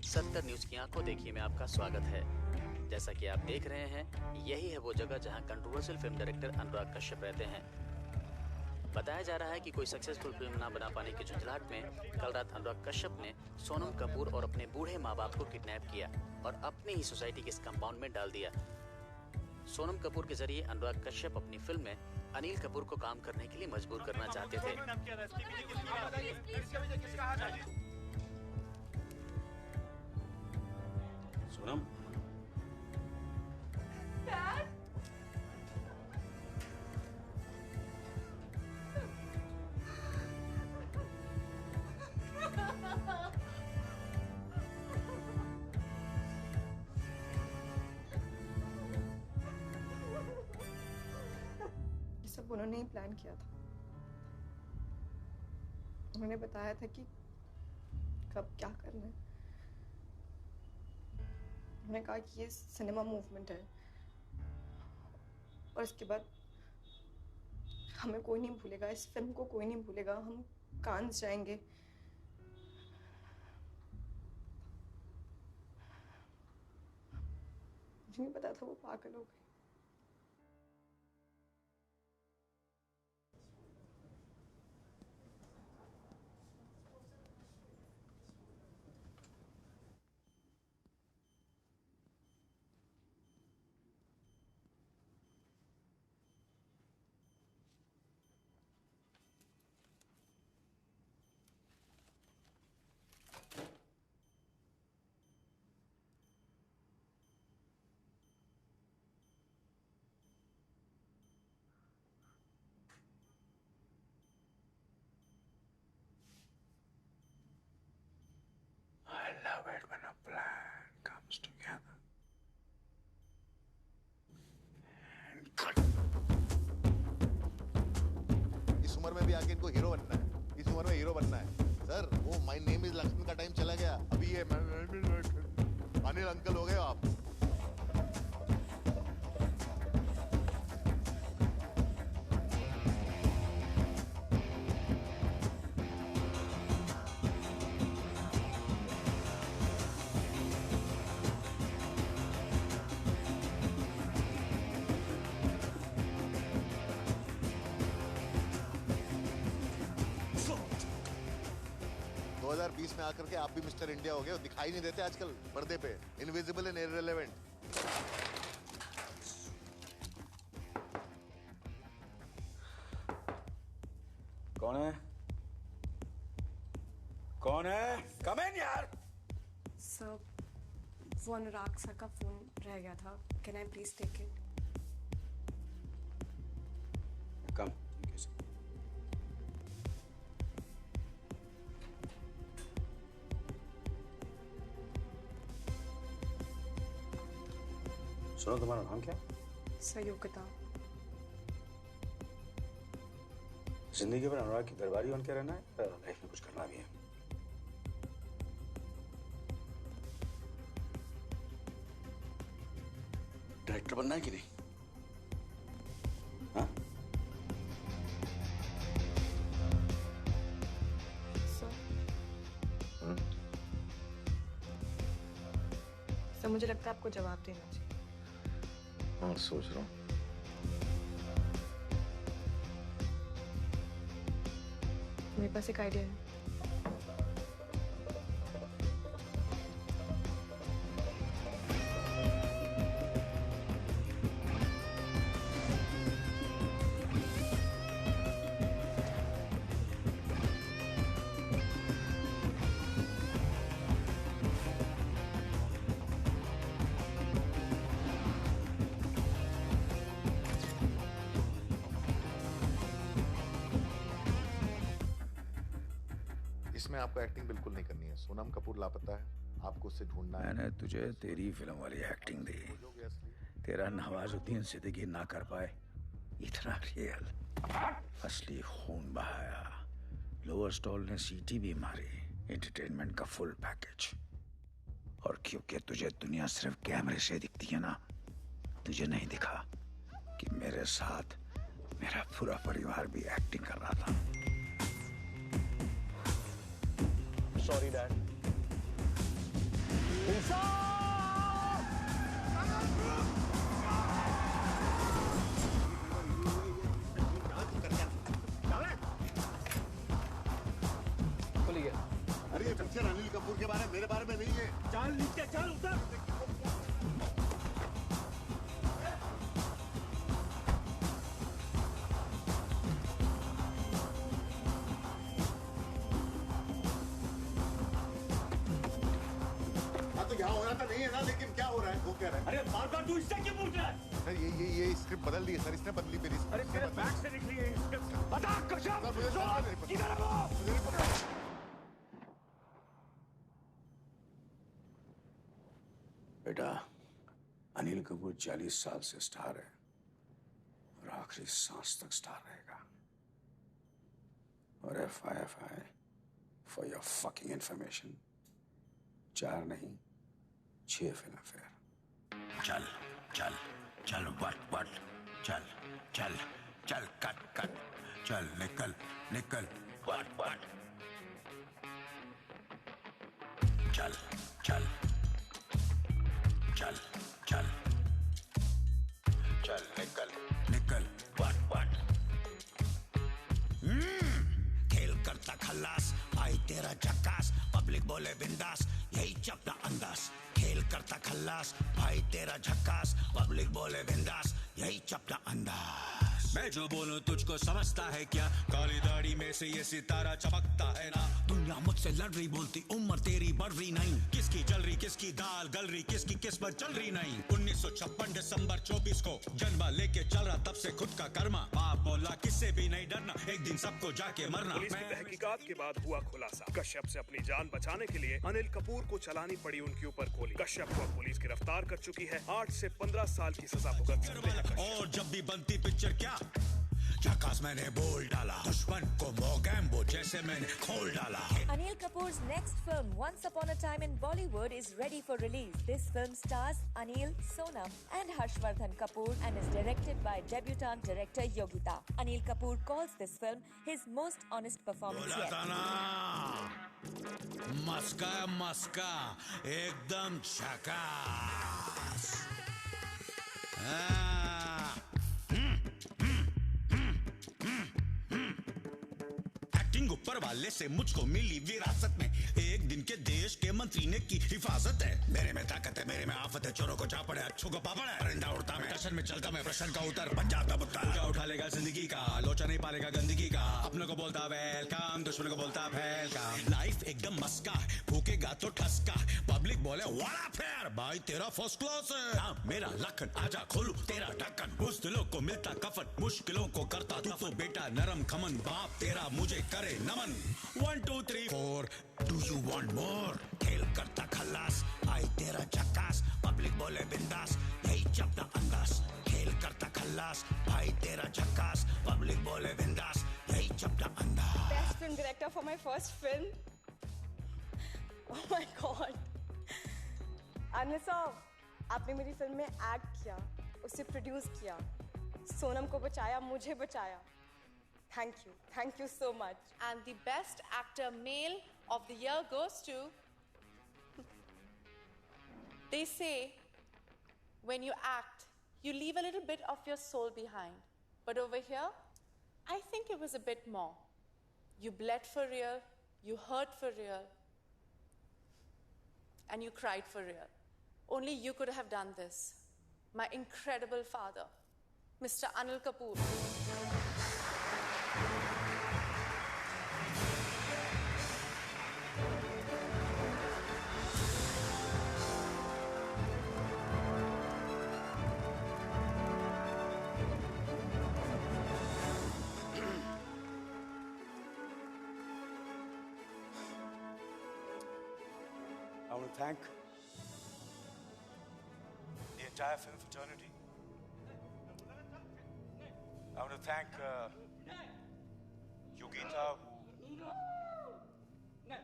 सत्तर न्यूज की आंखों देखिए में आपका स्वागत है। जैसा कि आप देख रहे हैं, यही है वो जगह जहां controversial film director Anurag Kashyap रहते हैं। बताया जा रहा है कि कोई सक्सेसफुल फिल्म ना बना पाने की झुंझलाहट में कल रात अनुराग कश्यप ने सोनम कपूर और अपने बूढ़े माँ बाप को किडनैप किया और अपनी ही सोसाइटी के इस कंपाउंड में डाल दिया। सोनम कपूर के जरिए अनुराग कश्यप अपनी फिल्म में अनिल कपूर को काम करने के लिए मजबूर करना चाहते थे। सोनम, ये सब उन्होंने ही प्लान किया था। उन्होंने बताया था कि कब क्या करना है। उन्होंने कहा कि ये सिनेमा मूवमेंट है और इसके बाद हमें कोई नहीं भूलेगा, इस फिल्म को कोई नहीं भूलेगा, हम कांस जाएंगे। मुझे नहीं पता था वो पागल हो गए। I love it when a plan comes together. And cut. इस उम्र में भी आके इनको हीरो बनना है। इस उम्र में हीरो बनना है सर। वो माय नेम इज लक्ष्मण का टाइम चला गया। अभी ये अनिल अंकल हो गए आप। में आकर के आप भी मिस्टर इंडिया हो गए। दिखाई नहीं देते आजकल पर्दे पे, इनविजिबल एंड इररिलेवेंट। कौन है? कौन है? कम इन यार। सर, वो अनुराग सर का फोन रह गया था। Can I please take it? Come. सुनो, तुम्हारा नाम क्या है? संयोगिता। जिंदगी भर अनुराग की दरबारी बन के रहना है, लाइफ में कुछ करना भी है। डायरेक्टर बनना है कि नहीं? हाँ? सर, मुझे लगता है आपको जवाब देना चाहिए। हाँ, सोच रहा हूँ। मेरे पास एक आइडिया है। इसमें आपको एक्टिंग बिल्कुल नहीं करनी है। सोनम कपूर लापता है, आपको उससे ढूंढना है। मैंने तुझे तेरी फिल्म वाली एक्टिंग दी, तेरा नवाजुद्दीन सिद्दीकी ना कर पाए इतना रियल। असली खून बहाया, लोअर स्टॉल ने सीटी भी मारी, एंटरटेनमेंट का फुल पैकेज। और क्योंकि तुझे दुनिया सिर्फ कैमरे से दिखती है ना, तुझे नहीं दिखा कि मेरे साथ मेरा पूरा परिवार भी एक्टिंग कर रहा था। Sorry dad. अरे ये पिक्चर अनिल कपूर के बारे में, मेरे बारे में नहीं है। चल नीचे चल, उतर। तो यहाँ हो रहा था नहीं है ना, लेकिन क्या हो रहा है वो कह रहा है। अरे बार-बार तू इससे क्यों पूछ रहा है? सर ये स्क्रिप्ट बदल दी है सर, इसने बदली मेरी। अरे मेरे बैग से निकली है स्क्रिप्ट। बता कश्यप, किधर है वो? मुझे नहीं पता। बेटा, अनिल कपूर 40 साल से स्टार है और आखिरी सांस तक स्टार रहेगा। और FIFI for your fucking information, 4 नहीं 6 फिल्म फेयर। चल चल चल, वट चल चल चल, कट चल, निकल वट चल चल चल चल चल, निकल वट। खेल करता खल्लास, भाई तेरा झक्कास, पब्लिक बोले बिंदास, यही चपटा अंदाज। खेल करता खल्लास, भाई तेरा झक्कास, पब्लिक बोले बिंदास, यही चपटा अंदाज। मैं जो बोलूं तुझको समझता है क्या, काली दाढ़ी में से ये सितारा चमकता है ना। दुनिया मुझसे लड़ रही, बोलती उम्र तेरी बढ़ रही नहीं। किसकी जल रही, किसकी दाल गल रही, किसकी किस्मत चल रही नहीं। 1956 दिसंबर 24 को जन्म लेके चल रहा, तब से खुद का कर्मा। बाप बोला किससे भी नहीं डरना, एक दिन सबको जाके मरना। पुलिस की तहकीकात के बाद हुआ खुलासा, कश्यप से अपनी जान बचाने के लिए अनिल कपूर को चलानी पड़ी उनके ऊपर गोली। कश्यप को पुलिस गिरफ्तार कर चुकी है, 8 से 15 साल की सजा भुगत सकते हैं। और जब भी बनती पिक्चर क्या झकास मैंने बोल डाला, दुश्मन को मोगैम्बो जैसे मैंने खोल डाला। Anil Kapoor's next film, Once Upon a Time in Bollywood, is ready for release. This film stars Anil, Sonam and Harshvardhan Kapoor and is directed by debutant director Yogita. Anil Kapoor calls this film his most honest performance बोला yet. था ना, मस्का एकदम झकास। Acting ऊपर वाले से मुझको मिली विरासत में, एक दिन के देश के मंत्री ने की हिफाजत है। मेरे में ताकत है, मेरे में आफत है, चोरों को चापड़ है, अच्छों को पापड़ है। परिंदा उड़ता मैं, दर्शन में चलता मैं, प्रश्न का उत्तर बन जाता बुत्ता। पूजा उठा लेगा जिंदगी का, लोचा नहीं पालेगा गंदगी का। अपने को बोलता वेलकम, दुश्मन को बोलता वेलकम। लाइफ एकदम मस्का, फूकेगा तो ठसका, पब्लिक बोले वाला फेयर, भाई तेरा फर्स्ट क्लास है। नाम मेरा लखन, आजा खोलू तेरा ढक्कन। बुज़दिलों को मिलता कफन, मुश्किलों को करता तू तो बेटा नरम खमन। बाप तेरा मुझे करे नमन। 1 2 3 4, Do you want more? खेल करता खल्लास, भाई तेरा झक्कास, पब्लिक बोले बिंदास, यही चपटा अंदाज। खेल करता खल्लास, भाई तेरा झक्कास, पब्लिक बोले बिंदास, यही चपटा अंदाज। Best film director for my first film. Oh my God. आनंद साहब, आपने मेरी फिल्म में एक्ट किया, उसे प्रोड्यूस किया, सोनम को बचाया, मुझे बचाया। Thank you so much. And the best actor male of the year goes to... They say, when you act, you leave a little bit of your soul behind. But over here, I think it was a bit more. You bled for real, you hurt for real, and you cried for real. Only you could have done this. My incredible father, Mr. Anil Kapoor. want to thank the entire film fraternity. I want to thank Yogita, who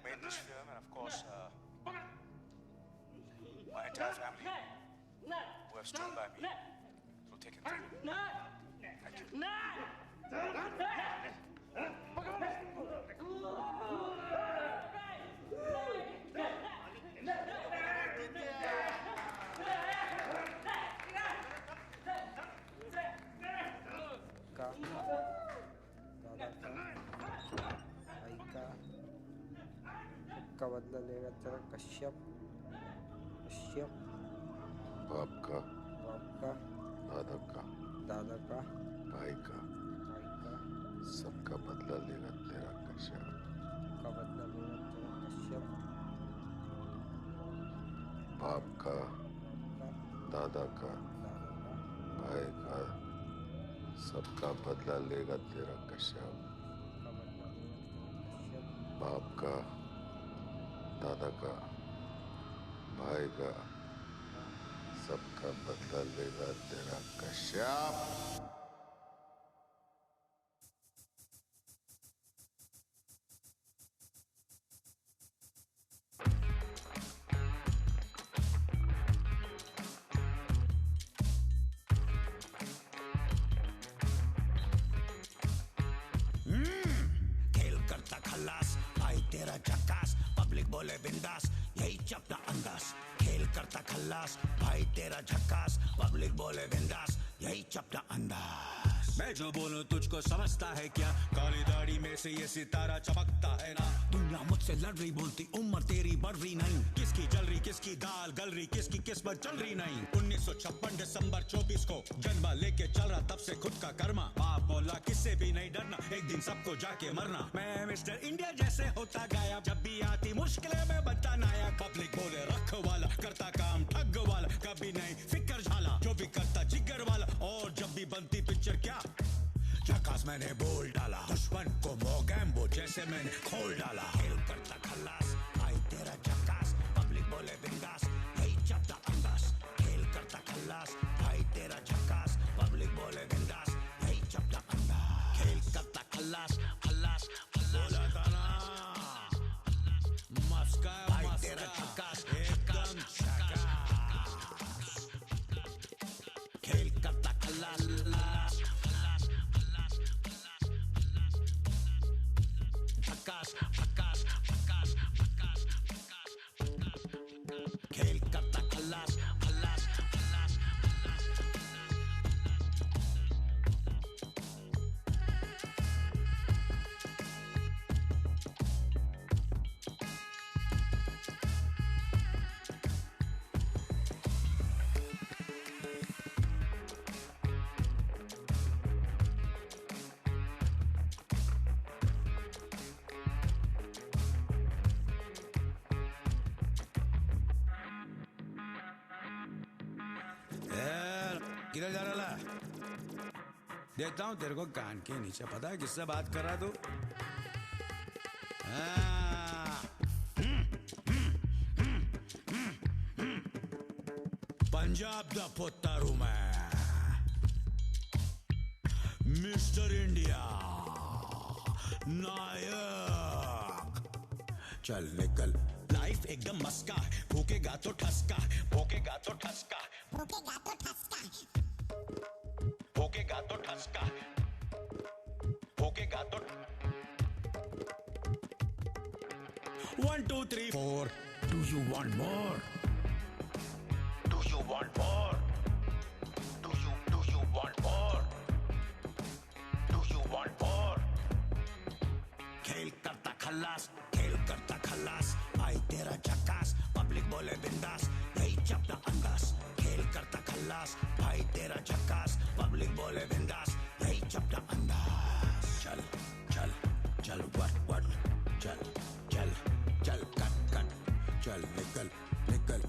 made this film, and of course, my entire family who have stood by me through thick and thin. Thank you. का बदला लेगा तेरा कश्यप कश्यप बाप का दादा का भाई का सबका बदला लेगा तेरा कश्यप का बदला लेगा तेरा कश्यप बाप का दादा का भाई का सबका बदला लेगा तेरा कश्यप बाप का दादा का भाई का सबका बदला लेगा तेरा कश्यप। खेल करता खल्लास भाई तेरा झक्कास पब्लिक बोले बिंदास यही चपना अंदाज खेल करता खल्लास भाई तेरा झक्कास पब्लिक बोले बिंदास यही चपना अंदाज मैं जो बोलूं तुझको समझता है क्या काली दाढ़ी में से ये सितारा चमकता है ना दुनिया मुझसे लड़ रही बोलती उम्र तेरी बढ़ रही नहीं किसकी जल रही किसकी दाल गल रही किसकी किस्मत चल रही नहीं 1956 दिसंबर 24 को जन्मा लेके चल रहा तब से खुद का कर्मा बाप बोला किससे भी नहीं डरना एक दिन सबको जाके मरना मैं मिस्टर इंडिया जैसे होता गया जब भी आती मुश्किलें में बनता नायक पब्लिक बोले रख वाला करता काम ठग वाला कभी नहीं फिकर झाला जो भी करता जिगर वाला और जब भी बनती पिक्चर क्या झकास मैंने बोल डाला दुश्मन को मोगैम्बो जैसे मैंने खोल डाला खेल करता खल्लास भाई तेरा झकास पब्लिक बोले बिंदास यही चपटा अंदाज खेल करता खल्लास भाई तेरा झकास पब्लिक बोले बिंदास यही चपटा अंदाज खेल करता खल्लास खल्लास बोला था ना मस्का भाई तेरा झकास एकदम खेल करता खल्लास झकास झकास झकास झकास खेल करता खल्लास खल्लास खल्लास किधर जा रहा है? देता हूं तेरे को कान के नीचे पता है किससे बात कर रहा तू पंजाब दा पुत्तर हूं मैं मिस्टर इंडिया नायक चल निकल लाइफ एकदम मस्का है भूखेगा तो ठसका है भूखेगा तो ठसका है भूखेगा तो ठसका है भूखेगा तो ठसका है भूखेगा तो 1 2 3 4 Do you want more? Do you want more? Do you want more? Do you want more? खेल करता खल्लास भाई तेरा झकास पब्लिक बोले बिंदास यही चपटा अंदाज खेल करता खल्लास भाई तेरा झकास पब्लिक बोले बिंदास यही चपटा अंदाज चल चल चल वट वट चल चल चल कट कट चल निकल निकल